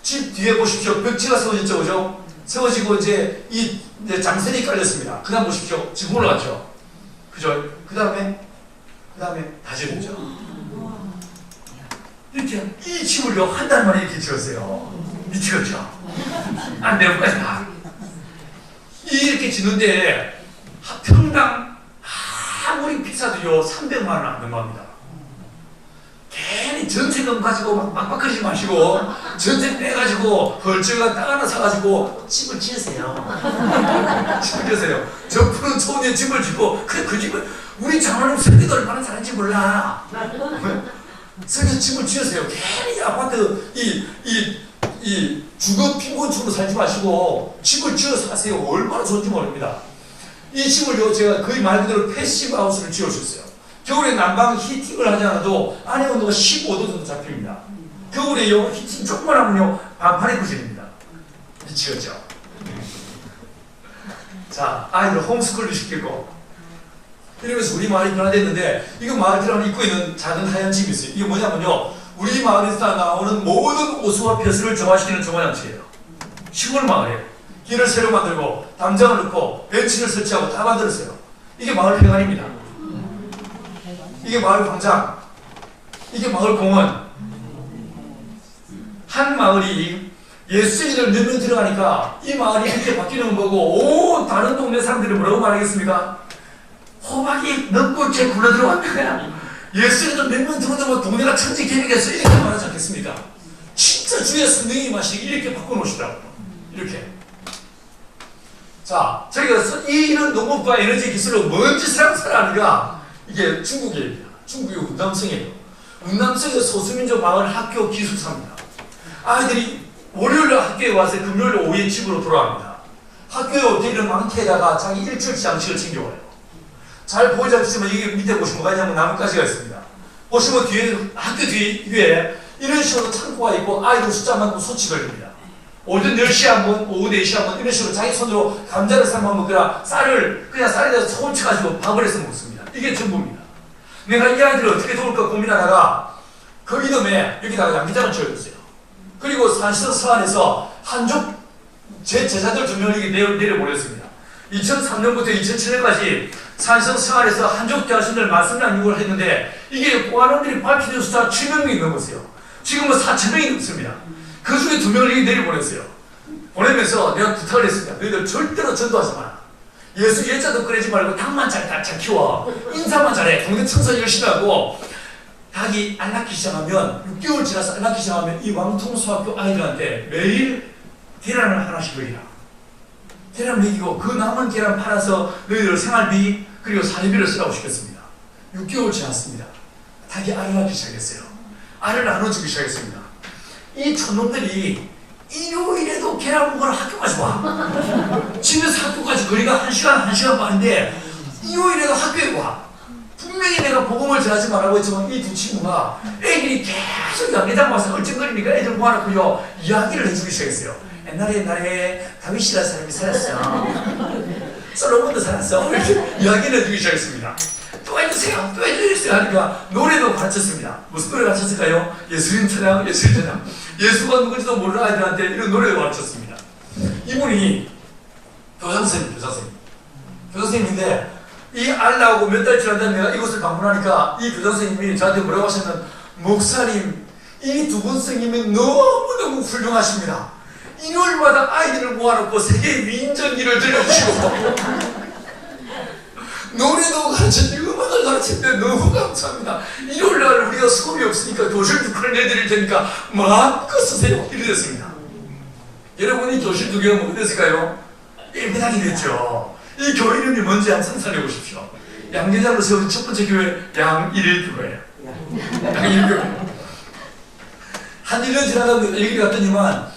집 뒤에 보십시오. 벽지가 세워졌죠, 그죠? 세워지고 이제 장선이 깔렸습니다. 그 다음 보십시오. 지금 올라갔죠. 그죠? 그 다음에 다 지었죠. 이렇게 이 집을요 한 달 만에 이렇게 지었어요. 미치겠죠? 안 내고까지 다 이렇게 짓는데 평당 아무리 비싸도요 300만 원 안 넘어갑니다. 괜히 전세금 가지고 막막하지 마시고 전세 빼가지고 헐쩍한 땅 하나 사가지고 집을 지으세요. 저 푸른 초원에 집을 짓고 그 집을 우리 장로님 설계도 얼마나 잘하는지 몰라. 설계 집을 지으세요. 괜히 아파트 이 주거 빈곤층으로 살지 마시고 집을 지어서 하세요. 얼마나 좋은지 모릅니다. 이 집을요 제가 거의 말 그대로 패시브 하우스를 지을 수 있어요. 겨울에 난방 히팅을 하지 않아도 안에 온도가 15도 정도 잡힙니다. 겨울에요 히팅 조금만 하면요 반팔 입고 지냅니다. 미치겠죠? 자, 아이들 홈스쿨도 시키고 이러면서 우리 마을이 변화됐는데 이거 마을 들어가면 입고 있는 작은 하얀 집이 있어요. 이게 뭐냐면요 우리 마을에서 나오는 모든 오수와 벼슬을 정화시키는 정화장치예요. 시골 마을에 길을 새로 만들고 담장을 넣고 벤치를 설치하고 다 만들었어요. 이게 마을 회관입니다. 이게 마을 광장, 이게 마을 공원. 한 마을이 예수님을 몇 명 들어가니까 이 마을이 이렇게 바뀌는 거 보고 다른 동네 사람들이 뭐라고 말하겠습니까? 호박이 넉골째 굴러 들어왔는 거야. 예수님을 몇 명 들어오면 동네가 천지개미겠어 이렇게 말하지 않겠습니까? 진짜 주의 성령이 마시기 이렇게 바꿔놓으시더라고요. 이렇게. 자, 저희가 이런 농업과 에너지 기술로 뭔 짓을 하고 살아가는가? 이게 중국의 운남성이에요. 운남성의 소수민족 마을 학교 기숙사입니다. 아이들이 월요일 학교에 와서 금요일 오후에 집으로 돌아갑니다. 학교에 올 때 이런 망태에다가 자기 일주일치 양식을 챙겨와요. 잘 보이지 않지만 여기 밑에 보시면 뭐가 있냐면 나뭇가지가 있습니다. 보시면 뒤에 학교 위에 이런 식으로 창고가 있고 아이들 숫자만 수치 걸립니다. 오전 10시에 한 번, 오후 4시에 한 번 이런 식으로 자기 손으로 감자를 삶아 먹거나 쌀을 그냥 쌀에다 소금 쳐가지고 밥을 해서 먹습니다. 이게 전부입니다. 내가 이 아이들을 어떻게 도울까 고민하다가 그 이듬해 여기다가 양기장을 지어줬어요. 그리고 산시성 서안에서 한족 제 제자들 2명을 여기 내려보냈습니다. 2003년부터 2007년까지 산시성 서안에서 한족 대학생들 말씀 양육을 했는데 이게 꼬아놈들이 밝혀진 숫자 7명이 넘었어요. 지금은 4,000명이 넘습니다. 그 중에 2명을 여기 내려보냈어요. 보내면서 내가 부탁을 했습니다. 너희들 절대로 전도하지 마라. 예수 예자도 꺼내지 말고 닭만 잘 키워. 인사만 잘해. 동네 청소 열심히 하고. 닭이 알 낳기 시작하면 6개월 지나서 알 낳기 시작하면 이 왕통수학교 아이들한테 매일 계란을 하나씩 먹이라. 계란 먹이고 그 남은 계란 팔아서 너희들 생활비 그리고 사료비를 쓰라고 시켰습니다. 6개월 지났습니다. 닭이 알을 낳기 시작했어요. 알을 나눠주기 시작했습니다. 이 촌놈들이 일요일에도 계란 먹으러 학교까지 와. 집에서 학교까지 거리가 1시간 반인데 일요일에도 학교에 와. 분명히 내가 복음을 전하지 말라고 했지만 이 두 친구가 애들이 계속 양계장 와서 얼쩡거리니까 애들 모아놓고요 이야기를 해주기 시작했어요. 옛날에 다윗이라는 사람이 살았어. 솔로몬도 살았어. 이렇게 이야기를 해주기 시작했습니다. 또 해주세요. 또 해주세요 하니까 노래도 가르쳤습니다. 무슨 노래 가르쳤을까요? 예수님 찬양, 예수님 찬양. 예수가 누군지도 모르는 아이들한테 이런 노래를 가르쳤습니다. 이분이 교장선생님인데 이 알 나오고 몇 달 지나다 내가 이곳을 방문하니까 이 교장선생님이 저한테 뭐라고 하셨냐면 목사님 이 두 분 선생님이 너무너무 훌륭하십니다. 일요일마다 아이들을 모아놓고 세계 위인전기를 들려주시고 노래도 가르쳐주고 음악을 가르치는데 너무 감사합니다. 일요일날 우리가 수업이 없으니까 교실 2개를 내드릴 테니까 마음껏 쓰세요. 이렇게 됐습니다. 여러분이 교실 2개가 뭐 됐을까요? 1배당이 됐죠. 이 교회 이름이 뭔지 한번 상상해 보십시오. 양계장으로 세운 첫 번째 교회 양일교회예요. 양일교회. 한 1년 지나다 얘기를 갔더니만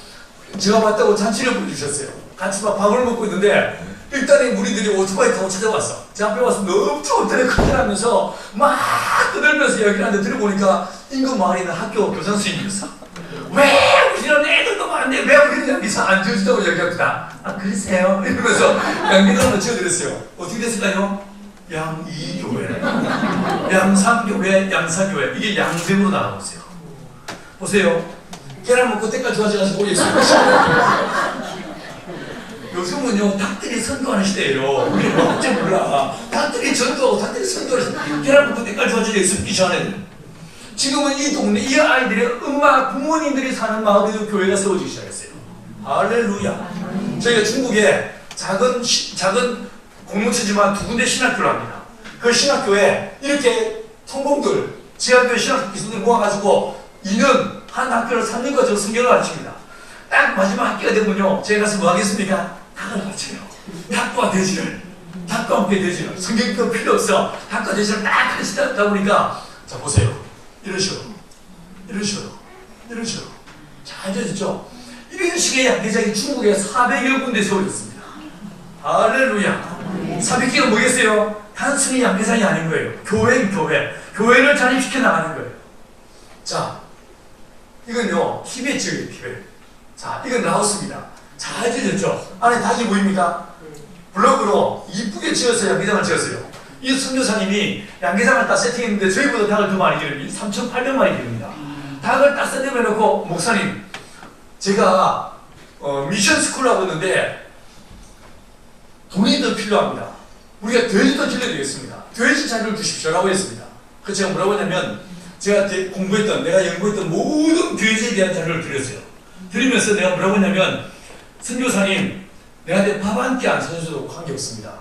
제가 봤다고 잔치를 보여주셨어요. 같이 막 밥을 먹고 있는데 일단은 무리들이 오토바이 타고 찾아왔어. 제 앞에 와서 엄청 엎드려 큰절하면서 막 떠들면서 이야기를 하는데 들어보니까 인근 마을에 있는 학교 교장 선생님이었어. 왜 우리는 애들도 많은데 왜 우리는 여기서 안 지어주자고 얘기합니다. 아 그러세요? 이러면서 양계장으로 지어드렸어요. 어떻게 됐을까요? 양이교회, 양삼교회, 양사교회. 이게 양대으로 나가고 있어요. 보세요. 계란 먹고 때까지 좋아져가지고 요즘은요 닭들이 선거하는 시대예요. 우리는 어째 몰라. 닭들이 전도하고 닭들이 선거를 계란 먹고 때까지 좋아져서 예수님이 전해. 지금은 이 동네 이 아이들의 부모님들이 사는 마을에도 교회가 세워지기 시작했어요. 할렐루야. 저희가 중국에 작은 공동체지만 2군데 신학교를 합니다. 그 신학교에 이렇게 성공들 지하교회 신학 기수들 모아가지고 2년 한 학교를 3년까지 성경을 가르칩니다. 딱 마지막 학기가 되면요 제가 가서 뭐 하겠습니까? 닭을 가르쳐요. 닭과 돼지를 성경표 필요 없어. 닭과 돼지를 딱 가르치다 보니까 자 보세요. 이런 식으로 잘 되었죠. 이런 식의 양계장이 중국에 400여 군데 세워졌습니다. 할렐루야. 400개가 뭐겠어요? 단순히 양계장이 아닌 거예요. 교회를 자립시켜 나가는 거예요. 자, 이건요 티베트예요. 티베트. 자, 이건 라오스입니다. 잘 지어졌죠? 안에 닭이 보입니까? 블럭으로 이쁘게 지어서 양계장을 지었어요. 이 선교사님이 양계장을 딱 세팅했는데 저희보다 닭을 더 많이 기릅니다. 3,800마리 기릅니다. 닭을 딱 세팅해놓고 목사님 제가 미션 스쿨을 하고 있는데 돈이 더 필요합니다. 우리가 돼지도 길러드리겠습니다. 돼지 자료를 주십시오라고 했습니다. 그래서 제가 뭐라고 했냐면 제가 내가 연구했던 모든 돼지에 대한 자료를 드렸어요. 드리면서 내가 뭐라고 했냐면 선교사님 내한테 밥 한 끼 안 사주셔도 관계없습니다.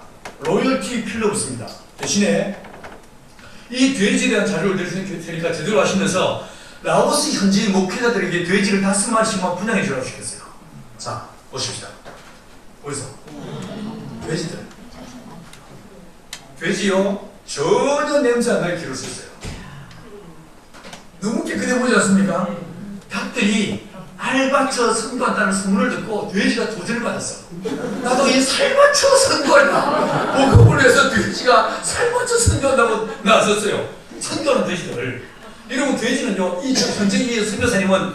로열티 필요 없습니다. 대신에 이 돼지에 대한 자료를 드릴 테니까 제대로 하시면서 라오스 현지인 목회자들에게 돼지를 5마리씩만 분양해 주라고 시켰어요. 자, 보십시다. 어디서? 돼지요 전혀 냄새 안 나게 기를 썼어요. 너무 깨끗해 보이지 않습니까? 닭들이 알맞춰 선거한다는 소문을 듣고 돼지가 도전을 받았어. 나도 이 살맞춰 선거한다. 복음을 위해서 돼지가 살맞춰 선거한다고 나섰어요. 선거하는 돼지들. 여러분 돼지는요, 이 현재 이 선교사님은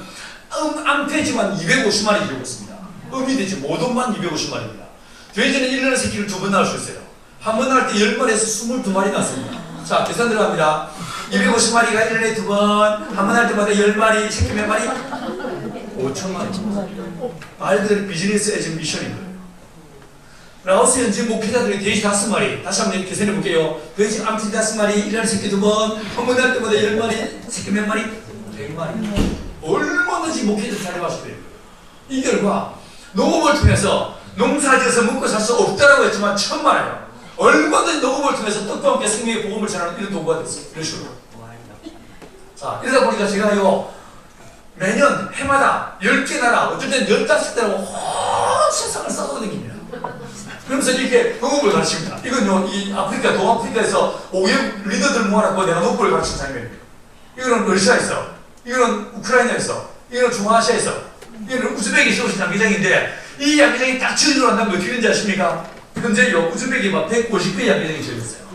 암돼지만 250마리 기르고 있습니다. 어미돼지 모동만 250마리입니다. 돼지는 1년에 새끼를 2번 낳을 수 있어요. 한 번 낳을 때 10마리에서 22마리 낳습니다. 자, 계산 들어갑니다. 250마리가 1년에 2번, 한 번 할 때마다 10마리, 새끼 몇 마리? 5,000마리. 말 그대로 비즈니스 에즈 미션인 거예요. 라오스 현지 목회자들이 돼지 5마리, 다시 한번 계산해 볼게요. 돼지 암튼 5마리, 1년에 새끼 2번, 한 번 할 때마다 10마리, 새끼 몇 마리? 100마리. 얼마든지 목회자 잘해가시고 돼요. 이 결과 녹음을 통해서 농사지어서 먹고 살 수 없다라고 했지만 처음 말해요. 얼마든지 녹음을 통해서 떡과 함께 생명의 복음을 전하는 이런 도구가 됐어요. 이런 식으로. 자, 이러다 보니까 제가요, 매년 해마다 10개 나라, 어쩔 땐 15개라고 온 세상을 싸돌아다닙니다. 그러면서 이렇게 농업을 가르칩니다. 이건요, 이 아프리카, 동아프리카에서 5개 리더들 모아놓고 내가 농업을 가르친 장면이에요. 이거는 러시아에서, 이거는 우크라이나에서, 이거는 중앙아시아에서, 이거는 우즈벡에서 오신 양계장인데, 이 양계장이 딱 지어지고 난 다음에 어떻게 되는지 아십니까? 현재요, 우즈벡이 막 150개 양계장이 지어졌어요.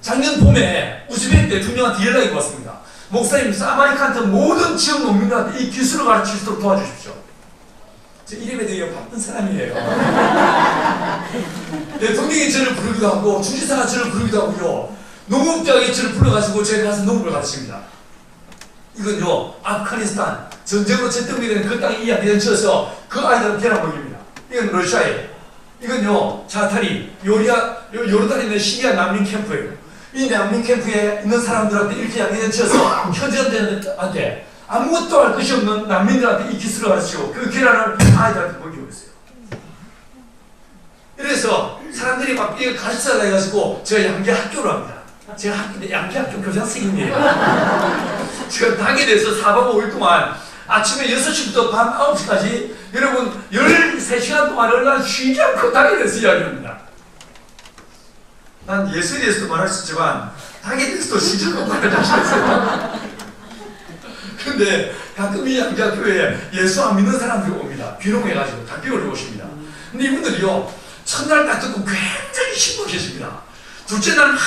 작년 봄에 우즈벡 대통령한테 연락이 왔습니다. 목사님, 사마리칸트 모든 지역 농민들한테 이 기술을 가르칠 수 있도록 도와주십시오. 저 이름에 되게 바쁜 사람이에요. 대통령이 저를 부르기도 하고, 주지사가 저를 부르기도 하고요. 농업대학이 저를 불러가지고 제가 가서 농업을 가르칩니다. 이건요, 아프가니스탄, 전쟁으로 재정비 된 그 땅에 이 양계장 지어서 그 아이들은 계란 먹입니다. 이건 러시아예요. 이건요, 자타리, 요르단에 있는 시리아 난민 캠프예요. 이 난민 캠프에 있는 사람들한테 이렇게 양계장 지어서 현지인들한테 아무것도 할 것이 없는 난민들한테 이 기술을 가르치고 그 계란을 아이들한테 먹이고 있어요. 이래서 사람들이 막 이걸 가르치다 해가지고 제가 양계 학교를 합니다. 제가 양계 학교 교장 선생님이에요. 제가 당에 대해서 4박 5일 동안 아침에 6시부터 밤 9시까지 여러분 13시간 동안 얼마나 쉬지 않고 당에 대해서 이야기합니다. 난 예수에 대해서도 말할 수 있지만 당에 대해서도 쉬지 않고 말할 자신 있어요. 근데 가끔 이 양자교회에 예수 안 믿는 사람들이 옵니다. 귀농해가지고 답비를 오십니다. 근데 이분들이요, 첫날 딱 듣고 굉장히 신박해집니다. 둘째 날 막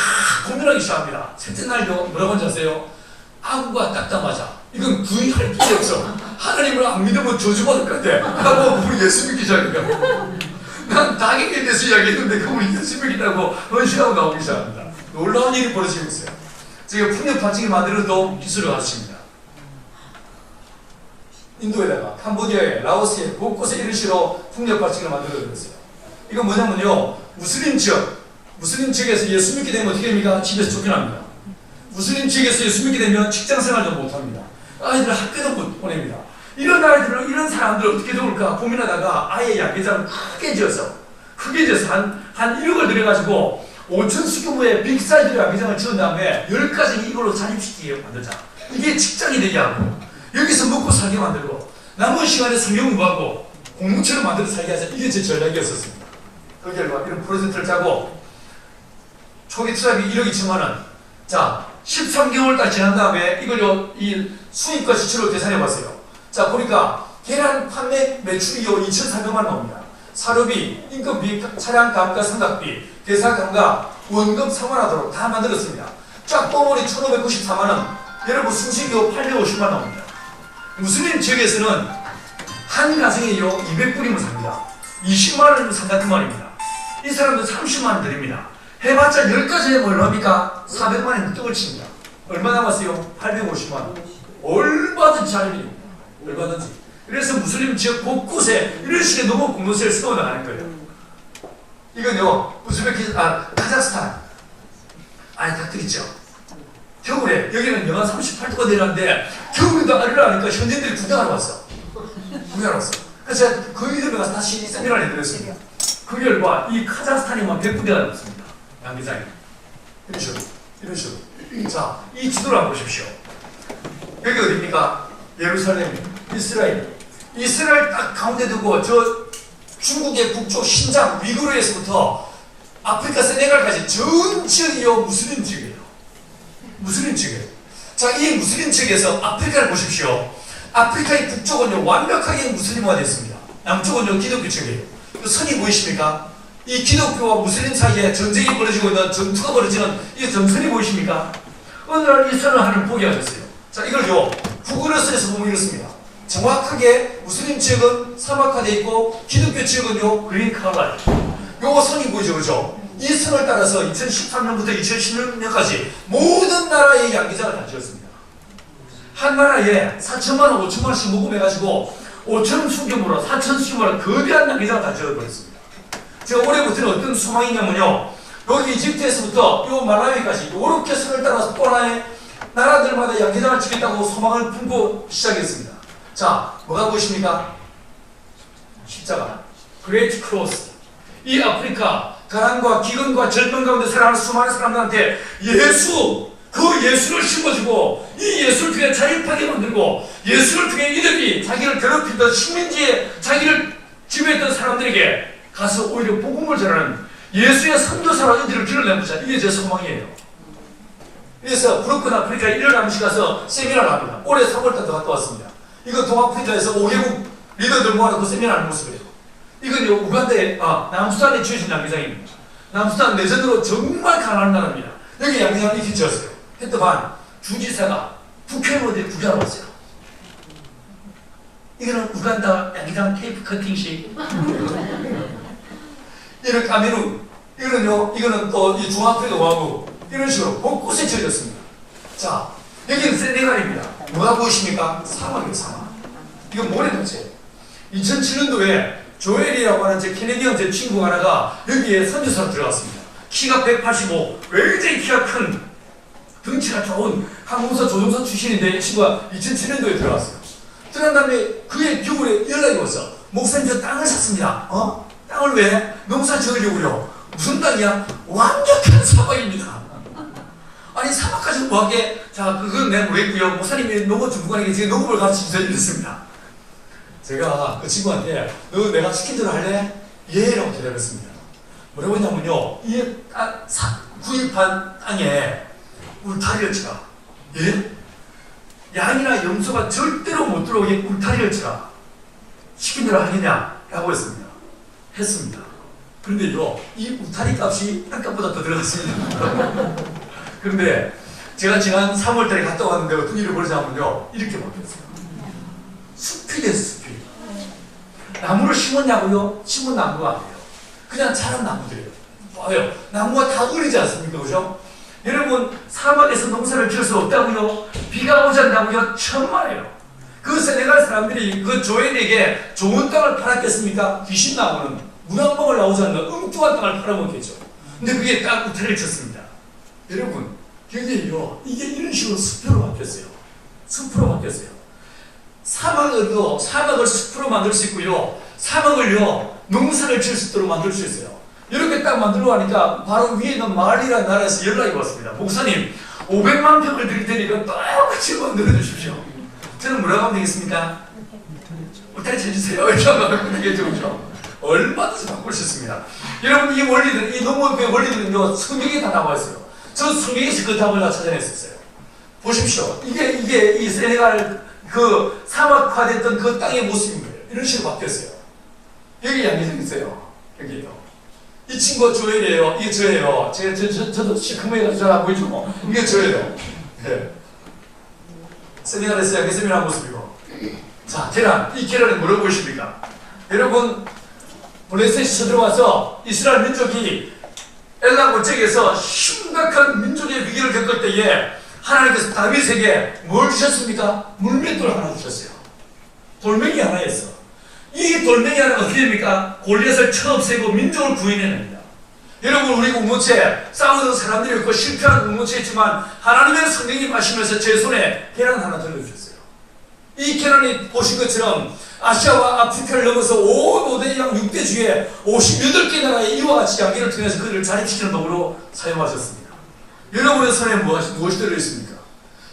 고민하기 시작합니다. 셋째 날요, 뭐라고 하는지 아세요? 아구가 닦다마자 이건 부인할 필요 없어. 하나님을 안 믿으면 저주받을 것 같아. 하고 우리 예수 믿기 시작합니다. 난 당연에 대해서 이야기했는데 그분이 예수 믿긴다고 헌신하고 나오기 시작합니다. 놀라운 일이 벌어지고 있어요. 제가 풍력 파치기 만들어도 기술을 가르칩니다. 인도에다가 캄보디아에, 라오스에 곳곳에 이런 식으로 풍력 파치기를 만들어드렸어요. 이건 뭐냐면요, 무슬림 지역에서 예수 믿게 되면 어떻게 됩니까? 집에서 쫓겨납니다. 무슬림 지역에서 예수 믿게 되면 직장 생활도 못합니다. 아이들 학교도 못 보냅니다. 이런 아이들을, 이런 사람들을 어떻게 도울까 고민하다가 아예 양계장을 크게 지어서 한 1억을 들여가지고 5천 스큐브에 빅사이즈로 양계장을 지은 다음에 10가지 이걸로 자립시키게 만들자. 이게 직장이 되게 하고 여기서 먹고 살게 만들고 남은 시간에 성경 공부하고 공동체를 만들어 살게 하자. 이게 제 전략이었었습니다. 그 결과 이런 프로젝트를 짜고 초기 투자비 1억 2천만 원. 자, 13개월 딱 지난 다음에 이걸요, 이 수입과 지출을 계산해봤어요. 자, 보니까 계란 판매 매출이요 2,400만 원 나옵니다. 사료비, 인건비, 차량 감가, 상각비, 대사 감가, 원금 상환하도록 다 만들었습니다. 쫙 뽕머리 1,594만 원. 여러분 수식이요 850만 원 나옵니다. 무슬림 지역에서는 한 가정에요 200불이면 삽니다. 20만 원이면 산다 그 말입니다. 이 사람들 30만 원 드립니다. 해봤자 10가지 해면 얼마입니까? 400만 원이면 떡을 칩니다. 얼마 남았어요? 850만 원. 얼마든지 자립니다. 얼마든지. 그래서 무슬림 지역 곳곳에 이런 식의 농업 공동체를 세워나가는 거예요. 이건요, 카자흐스탄. 닭들 있죠. 겨울에, 여기는 영하 38도가 내렸는데, 겨울에도 알을 하니까 현지인들이 구경하러 왔어. 그래서 제가 그 이름에 가서 다시 세미나를 해드렸습니다. 그 결과 이 카자흐스탄이만 100군데가 넘습니다. 양계장이. 이런 식으로. 자, 이 지도를 한번 보십시오. 여기 어디입니까? 예루살렘, 이스라엘 딱 가운데 두고 저 중국의 북쪽 신장, 위구르에서부터 아프리카 세네갈까지 전 지역이요 무슬림 지역이에요. 자, 이 무슬림 지역에서 아프리카를 보십시오. 아프리카의 북쪽은요 완벽하게 무슬림화가 됐습니다. 남쪽은요 기독교 지역이에요. 그 선이 보이십니까? 이 기독교와 무슬림 사이에 전쟁이 벌어지고 있는 전투가 벌어지는 이 점선이 보이십니까? 어느 날 이 선을 하나님 보게 하셨어요. 자, 이걸요 구글에서 보면 이렇습니다. 정확하게 무슬림 지역은 사막화되어 있고 기독교 지역은요 그린 칼라예요. 요 선이 보이죠, 그죠? 이 선을 따라서 2013년부터 2016년까지 모든 나라의 양계장을 다 지었습니다. 한 나라에 4천만 원, 5천만 원씩 모금해가지고 5천 수규모로 4천 수규모로 거대한 양계장을 다 지어버렸습니다. 제가 올해부터는 어떤 소망이냐면요, 여기 이집트에서부터 요 말라위까지 이렇게 선을 따라서 또 하나의 나라들마다 양계장을 지겠다고 소망을 품고 시작했습니다. 자, 뭐가 보이십니까? 십자가. 그레이트 크로스. 이 아프리카 가난과 기근과 절망 가운데 살아가는 수많은 사람들한테 그 예수를 심어주고 이 예수를 통해 자립하게 만들고 예수를 통해 이들이 자기를 괴롭히던 식민지에 자기를 지배했던 사람들에게 가서 오히려 복음을 전하는 예수의 선교사로 이들을 길러내보자. 이게 제 소망이에요. 그래서 브로큰 아프리카에 1년 남씩 가서 세미나를 합니다. 올해 3월달도 갔다 왔습니다. 이거 동아프리카에서 5개국 리더들 모아놓고 세미나를 모습이에요. 이건요, 우간다의, 남수단에 지어진 양기장입니다. 남수단 내전으로 정말 가난한 나라입니다. 여기 양기장을 이렇게 지었어요. 했더만 주지사가 북해로들 구경하러 왔어요. 이거는 우간다 양기장 테이프 커팅식. 이런 카메룬, 이거는 또 이 중아프리카 왕국, 이런 식으로 곳곳에 지어졌습니다. 자, 여기는 세네갈입니다. 뭐가 보이십니까? 사막이에요, 사막. 이건 모래도지예요. 2007년도에 조엘이라고 하는 제 캐네디언 제 친구 하나가 여기에 선교사로 들어갔습니다. 키가 185, 굉장히 키가 큰, 덩치가 좋은 항공사 조종사 출신인데 이 친구가 2007년도에 들어갔어요. 들어간 다음에 그의 겨울에 연락이 왔어. 목사님, 저 땅을 샀습니다. 땅을 왜? 농사 지으려고요. 무슨 땅이야? 완벽한 사막입니다. 아니, 사막까지 뭐하게? 자, 그건 내가 모르겠고요. 목사님이 농업 전문가에게 지금 농업을 가르치면서 이랬습니다. 제가 그 친구한테 너 내가 시킨 대로 할래? 예 라고 대답했습니다. 뭐라고 했냐면요, 이 구입한 땅에 울타리를 치라. 예? 양이나 염소가 절대로 못 들어오게 울타리를 치라. 시킨 대로 하겠냐? 라고 했습니다. 했습니다. 그런데요, 이 울타리 값이 땅값보다 더 들어갔습니다. 그런데 제가 지난 3월달에 갔다 왔는데 어떤 일을 벌이자면요, 이렇게 바뀌었어요. 숲이 됐어요, 숲이. 나무를 심었냐고요? 심은 나무가 아니에요. 그냥 자란 나무들이에요. 봐요. 나무가 다 어리지 않습니까? 그죠? 여러분, 사막에서 농사를 지을 수 없다고요? 비가 오지 않다고요? 천만에요. 그 세네갈 사람들이 그 조엘에게 좋은 땅을 팔았겠습니까? 귀신 나무는 무당먹을 나오지 않는 엉뚱한 땅을 팔아먹겠죠. 근데 그게 딱 울타리를 쳤습니다. 여러분, 여기에요, 이게 이런 식으로 숲으로 바뀌었어요. 숲으로 바뀌었어요. 사막을 숲으로 만들 수 있고요, 사막을요, 농사를 지을 수 있도록 만들 수 있어요. 이렇게 딱 만들고 하니까 바로 위에 있는 말이라는 나라에서 연락이 왔습니다. 목사님, 500만 평을 드릴 테니까 똑같이 만들어 주십시오. 저는 뭐라고 하면 되겠습니까? 울타리 쳐주세요. 이렇게 하면 되겠죠, 그죠? 얼마든지 바꿀 수 있습니다. 여러분, 이 원리들, 이 농업의 원리들은요, 성경에 다 나와 있어요. 저 성경에서 그 답을 다 찾아냈었어요. 보십시오. 이게 이 세네갈 그 사막화됐던 그 땅의 모습인 거예요. 이런 식으로 바뀌었어요. 여기 양기장 있어요. 여기요. 이 친구가 조엘이에요. 이게 저예요. 저도 시커매가지고 잘 안 보이죠? 이게 저예요. 네. 세네갈에서 양기장을 한 모습이고. 자, 계란. 이 계란이 뭐라고 보십니까? 여러분, 블레셋이 쳐들어와서 이스라엘 민족이 엘라 골짜기에서 심각한 민족의 위기를 겪을 때에 하나님께서 다윗에게 뭘 주셨습니까? 물맷돌 하나 주셨어요. 돌멩이 하나였어. 이 돌멩이 하나가 어떻게 됩니까? 골리앗을 쳐없애고 민족을 구해냅니다. 여러분, 우리 공동체 싸우는 사람들이 있고 실패하는 공동체였지만 하나님의 성령이 마시면서 제 손에 계란 하나 들려주셨어요. 이 계란이 보신 것처럼 아시아와 아프리카를 넘어서 온 5대 양 6대 주에 58개 나라의 이와 같이 양기를 통해서 그들을 자립시키는 도구로 사용하셨습니다. 여러분의 손에 무엇이 들어있습니까?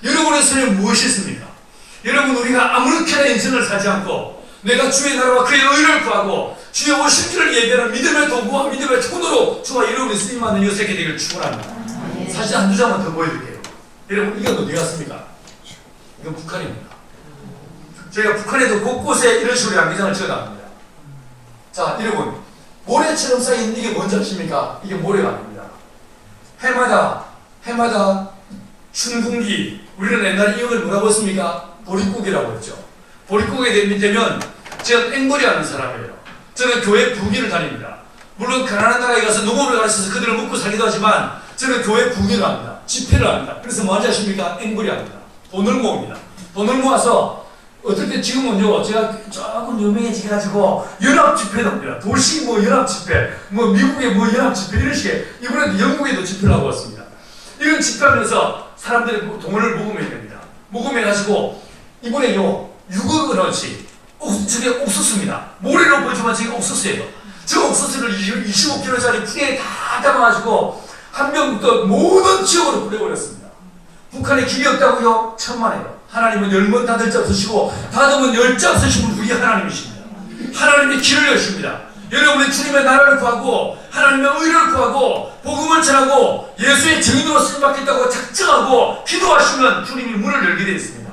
여러분의 손에 무엇이 있습니까? 여러분, 우리가 아무렇게나 인생을 살지 않고 내가 주의 나라와 그의 의를 구하고 주의 오심기를 예배하는 믿음의 도구와 믿음의 통로로 주와 여러분이 쓰임받는 요새게 되기를 축원합니다. 사진 한두 장만 더 보여드릴게요. 여러분, 이건 어디 갔습니까? 이건 북한입니다. 저희가 북한에도 곳곳에 이런 식으로 양기장을 지어놨습니다. 자, 여러분, 모래처럼 쌓인 이게 뭔지 아십니까? 이게 모래가 아닙니다. 해마다 춘궁기, 우리는 옛날에 이걸 뭐라고 했습니까? 보릿고개라고 했죠. 보릿고개 되면 제가 앵벌이 하는 사람이에요. 저는 교회 부기를 다닙니다. 물론 가난한 나라에 가서 농업을 가르쳐서 그들을 먹고 살기도 하지만 저는 교회 부기를 합니다. 집회를 합니다. 그래서 뭐 하지 아십니까? 앵벌이 합니다. 돈을 모읍니다. 돈을 모아서 어떨 때 지금은요, 제가 조금 유명해지가지고 연합집회도 합니다. 도시 연합집회, 미국의 연합집회, 이런 식의, 이번에도 영국에도 집회를 하고 왔습니다. 이런 집회하면서 사람들이 돈을 모금해야 됩니다. 모금해가지고, 이번에요, 6억 원어치, 저게 옥수수입니다. 모래로 보지만 지금 옥수수예요. 저 옥수수를 25kg짜리 풍에 다 담아가지고 한명부터 모든 지역으로 보내버렸습니다. 북한에 길이 없다고요? 천만에요. 하나님은 10번 닫을 자 없으시고 닫으면 10자 없으신 분 우리 하나님이십니다. 하나님이 길을 여십니다. 여러분이 주님의 나라를 구하고 하나님의 의를 구하고 복음을 전하고 예수의 증인으로 쓰임받겠다고 작정하고 기도하시면 주님이 문을 열게 되어 있습니다.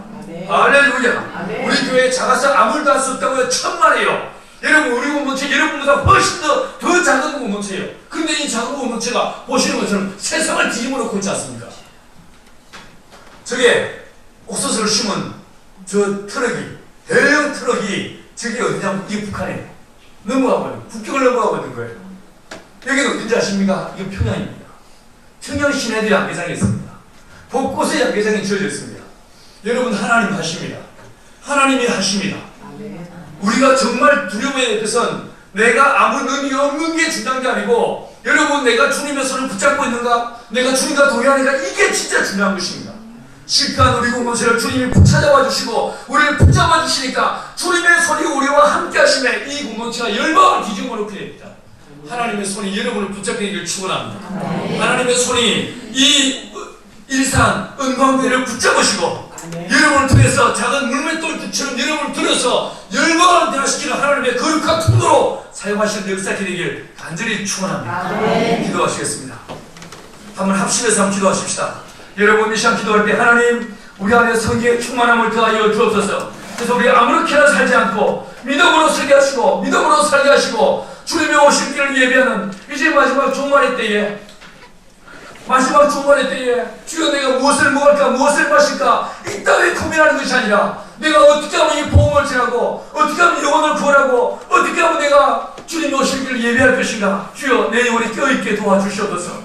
할렐루야. 우리 교회에 작아서 아무도 할 수 없다고요? 천만에요. 여러분 우리 공동체 여러분보다 훨씬 더 작은 공동체예요. 근데 이 작은 공동체가 보시는 것처럼 세상을 뒤집어 놓고 있지 않습니까? 저게 옥수수를 심은 저 트럭이 대형 트럭이 저게 어디냐면 이게 북한이에요. 넘어가고 있는 국경을 넘어가고 있는 거예요. 여기는 어딘지 아십니까? 이거 평양입니다. 평양 시내도 양계장이 있습니다. 곳곳에 양계장이 지어져 있습니다. 여러분 하나님 하십니다. 하나님이 하십니다. 우리가 정말 두려워해야 될 것은 내가 아무 능력이 없는 게 중요한 게 아니고 여러분 내가 주님의 손을 붙잡고 있는가? 내가 주님과 동행하는가? 이게 진짜 중요한 것입니다. 실패한 우리 공동체를 주님이 붙잡아 주시고 우리를 붙잡아 주시니까 주님의 손이 우리와 함께 하심에 이 공동체가 열방을 뒤집어 놓게 됩니다. 하나님의 손이 여러분을 붙잡기를 축원합니다. 하나님의 손이 이 일산 은광교회를 붙잡으시고 여러분을 통해서 작은 물맷돌처럼 여러분을 들어서 열방을 변화시키는 하나님의 거룩한 통로로 사용하시는 역사가 되길 간절히 축원합니다. 기도하시겠습니다. 한번 합심해서 한번 기도하십시다. 여러분 이 시간 기도할 때 하나님 우리 안에 성경의 충만함을 더하여 주옵소서. 그래서 우리 아무렇게나 살지 않고 믿음으로 살게 하시고 믿음으로 살게 하시고 주님의 오실 길을 예비하는 이제 마지막 종말의 때에 주여 내가 무엇을 먹을까 무엇을 마실까 이 땅에 고민하는 것이 아니라 내가 어떻게 하면 이 복음을 전하고 어떻게 하면 영혼을 구원하고 어떻게 하면 내가 주님이 오실 길을 예비할 것인가. 주여 내 영혼이 껴있게 도와주시옵소서.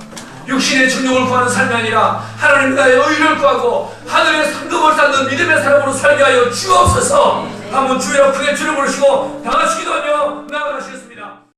육신의 정욕을 구하는 삶이 아니라 하나님 나의 의를 구하고 하늘의 상급을 쌓는 믿음의 사람으로 살게 하여 주옵소서. 한번 주여 크게 주를 부르시고 다 같이 기도하며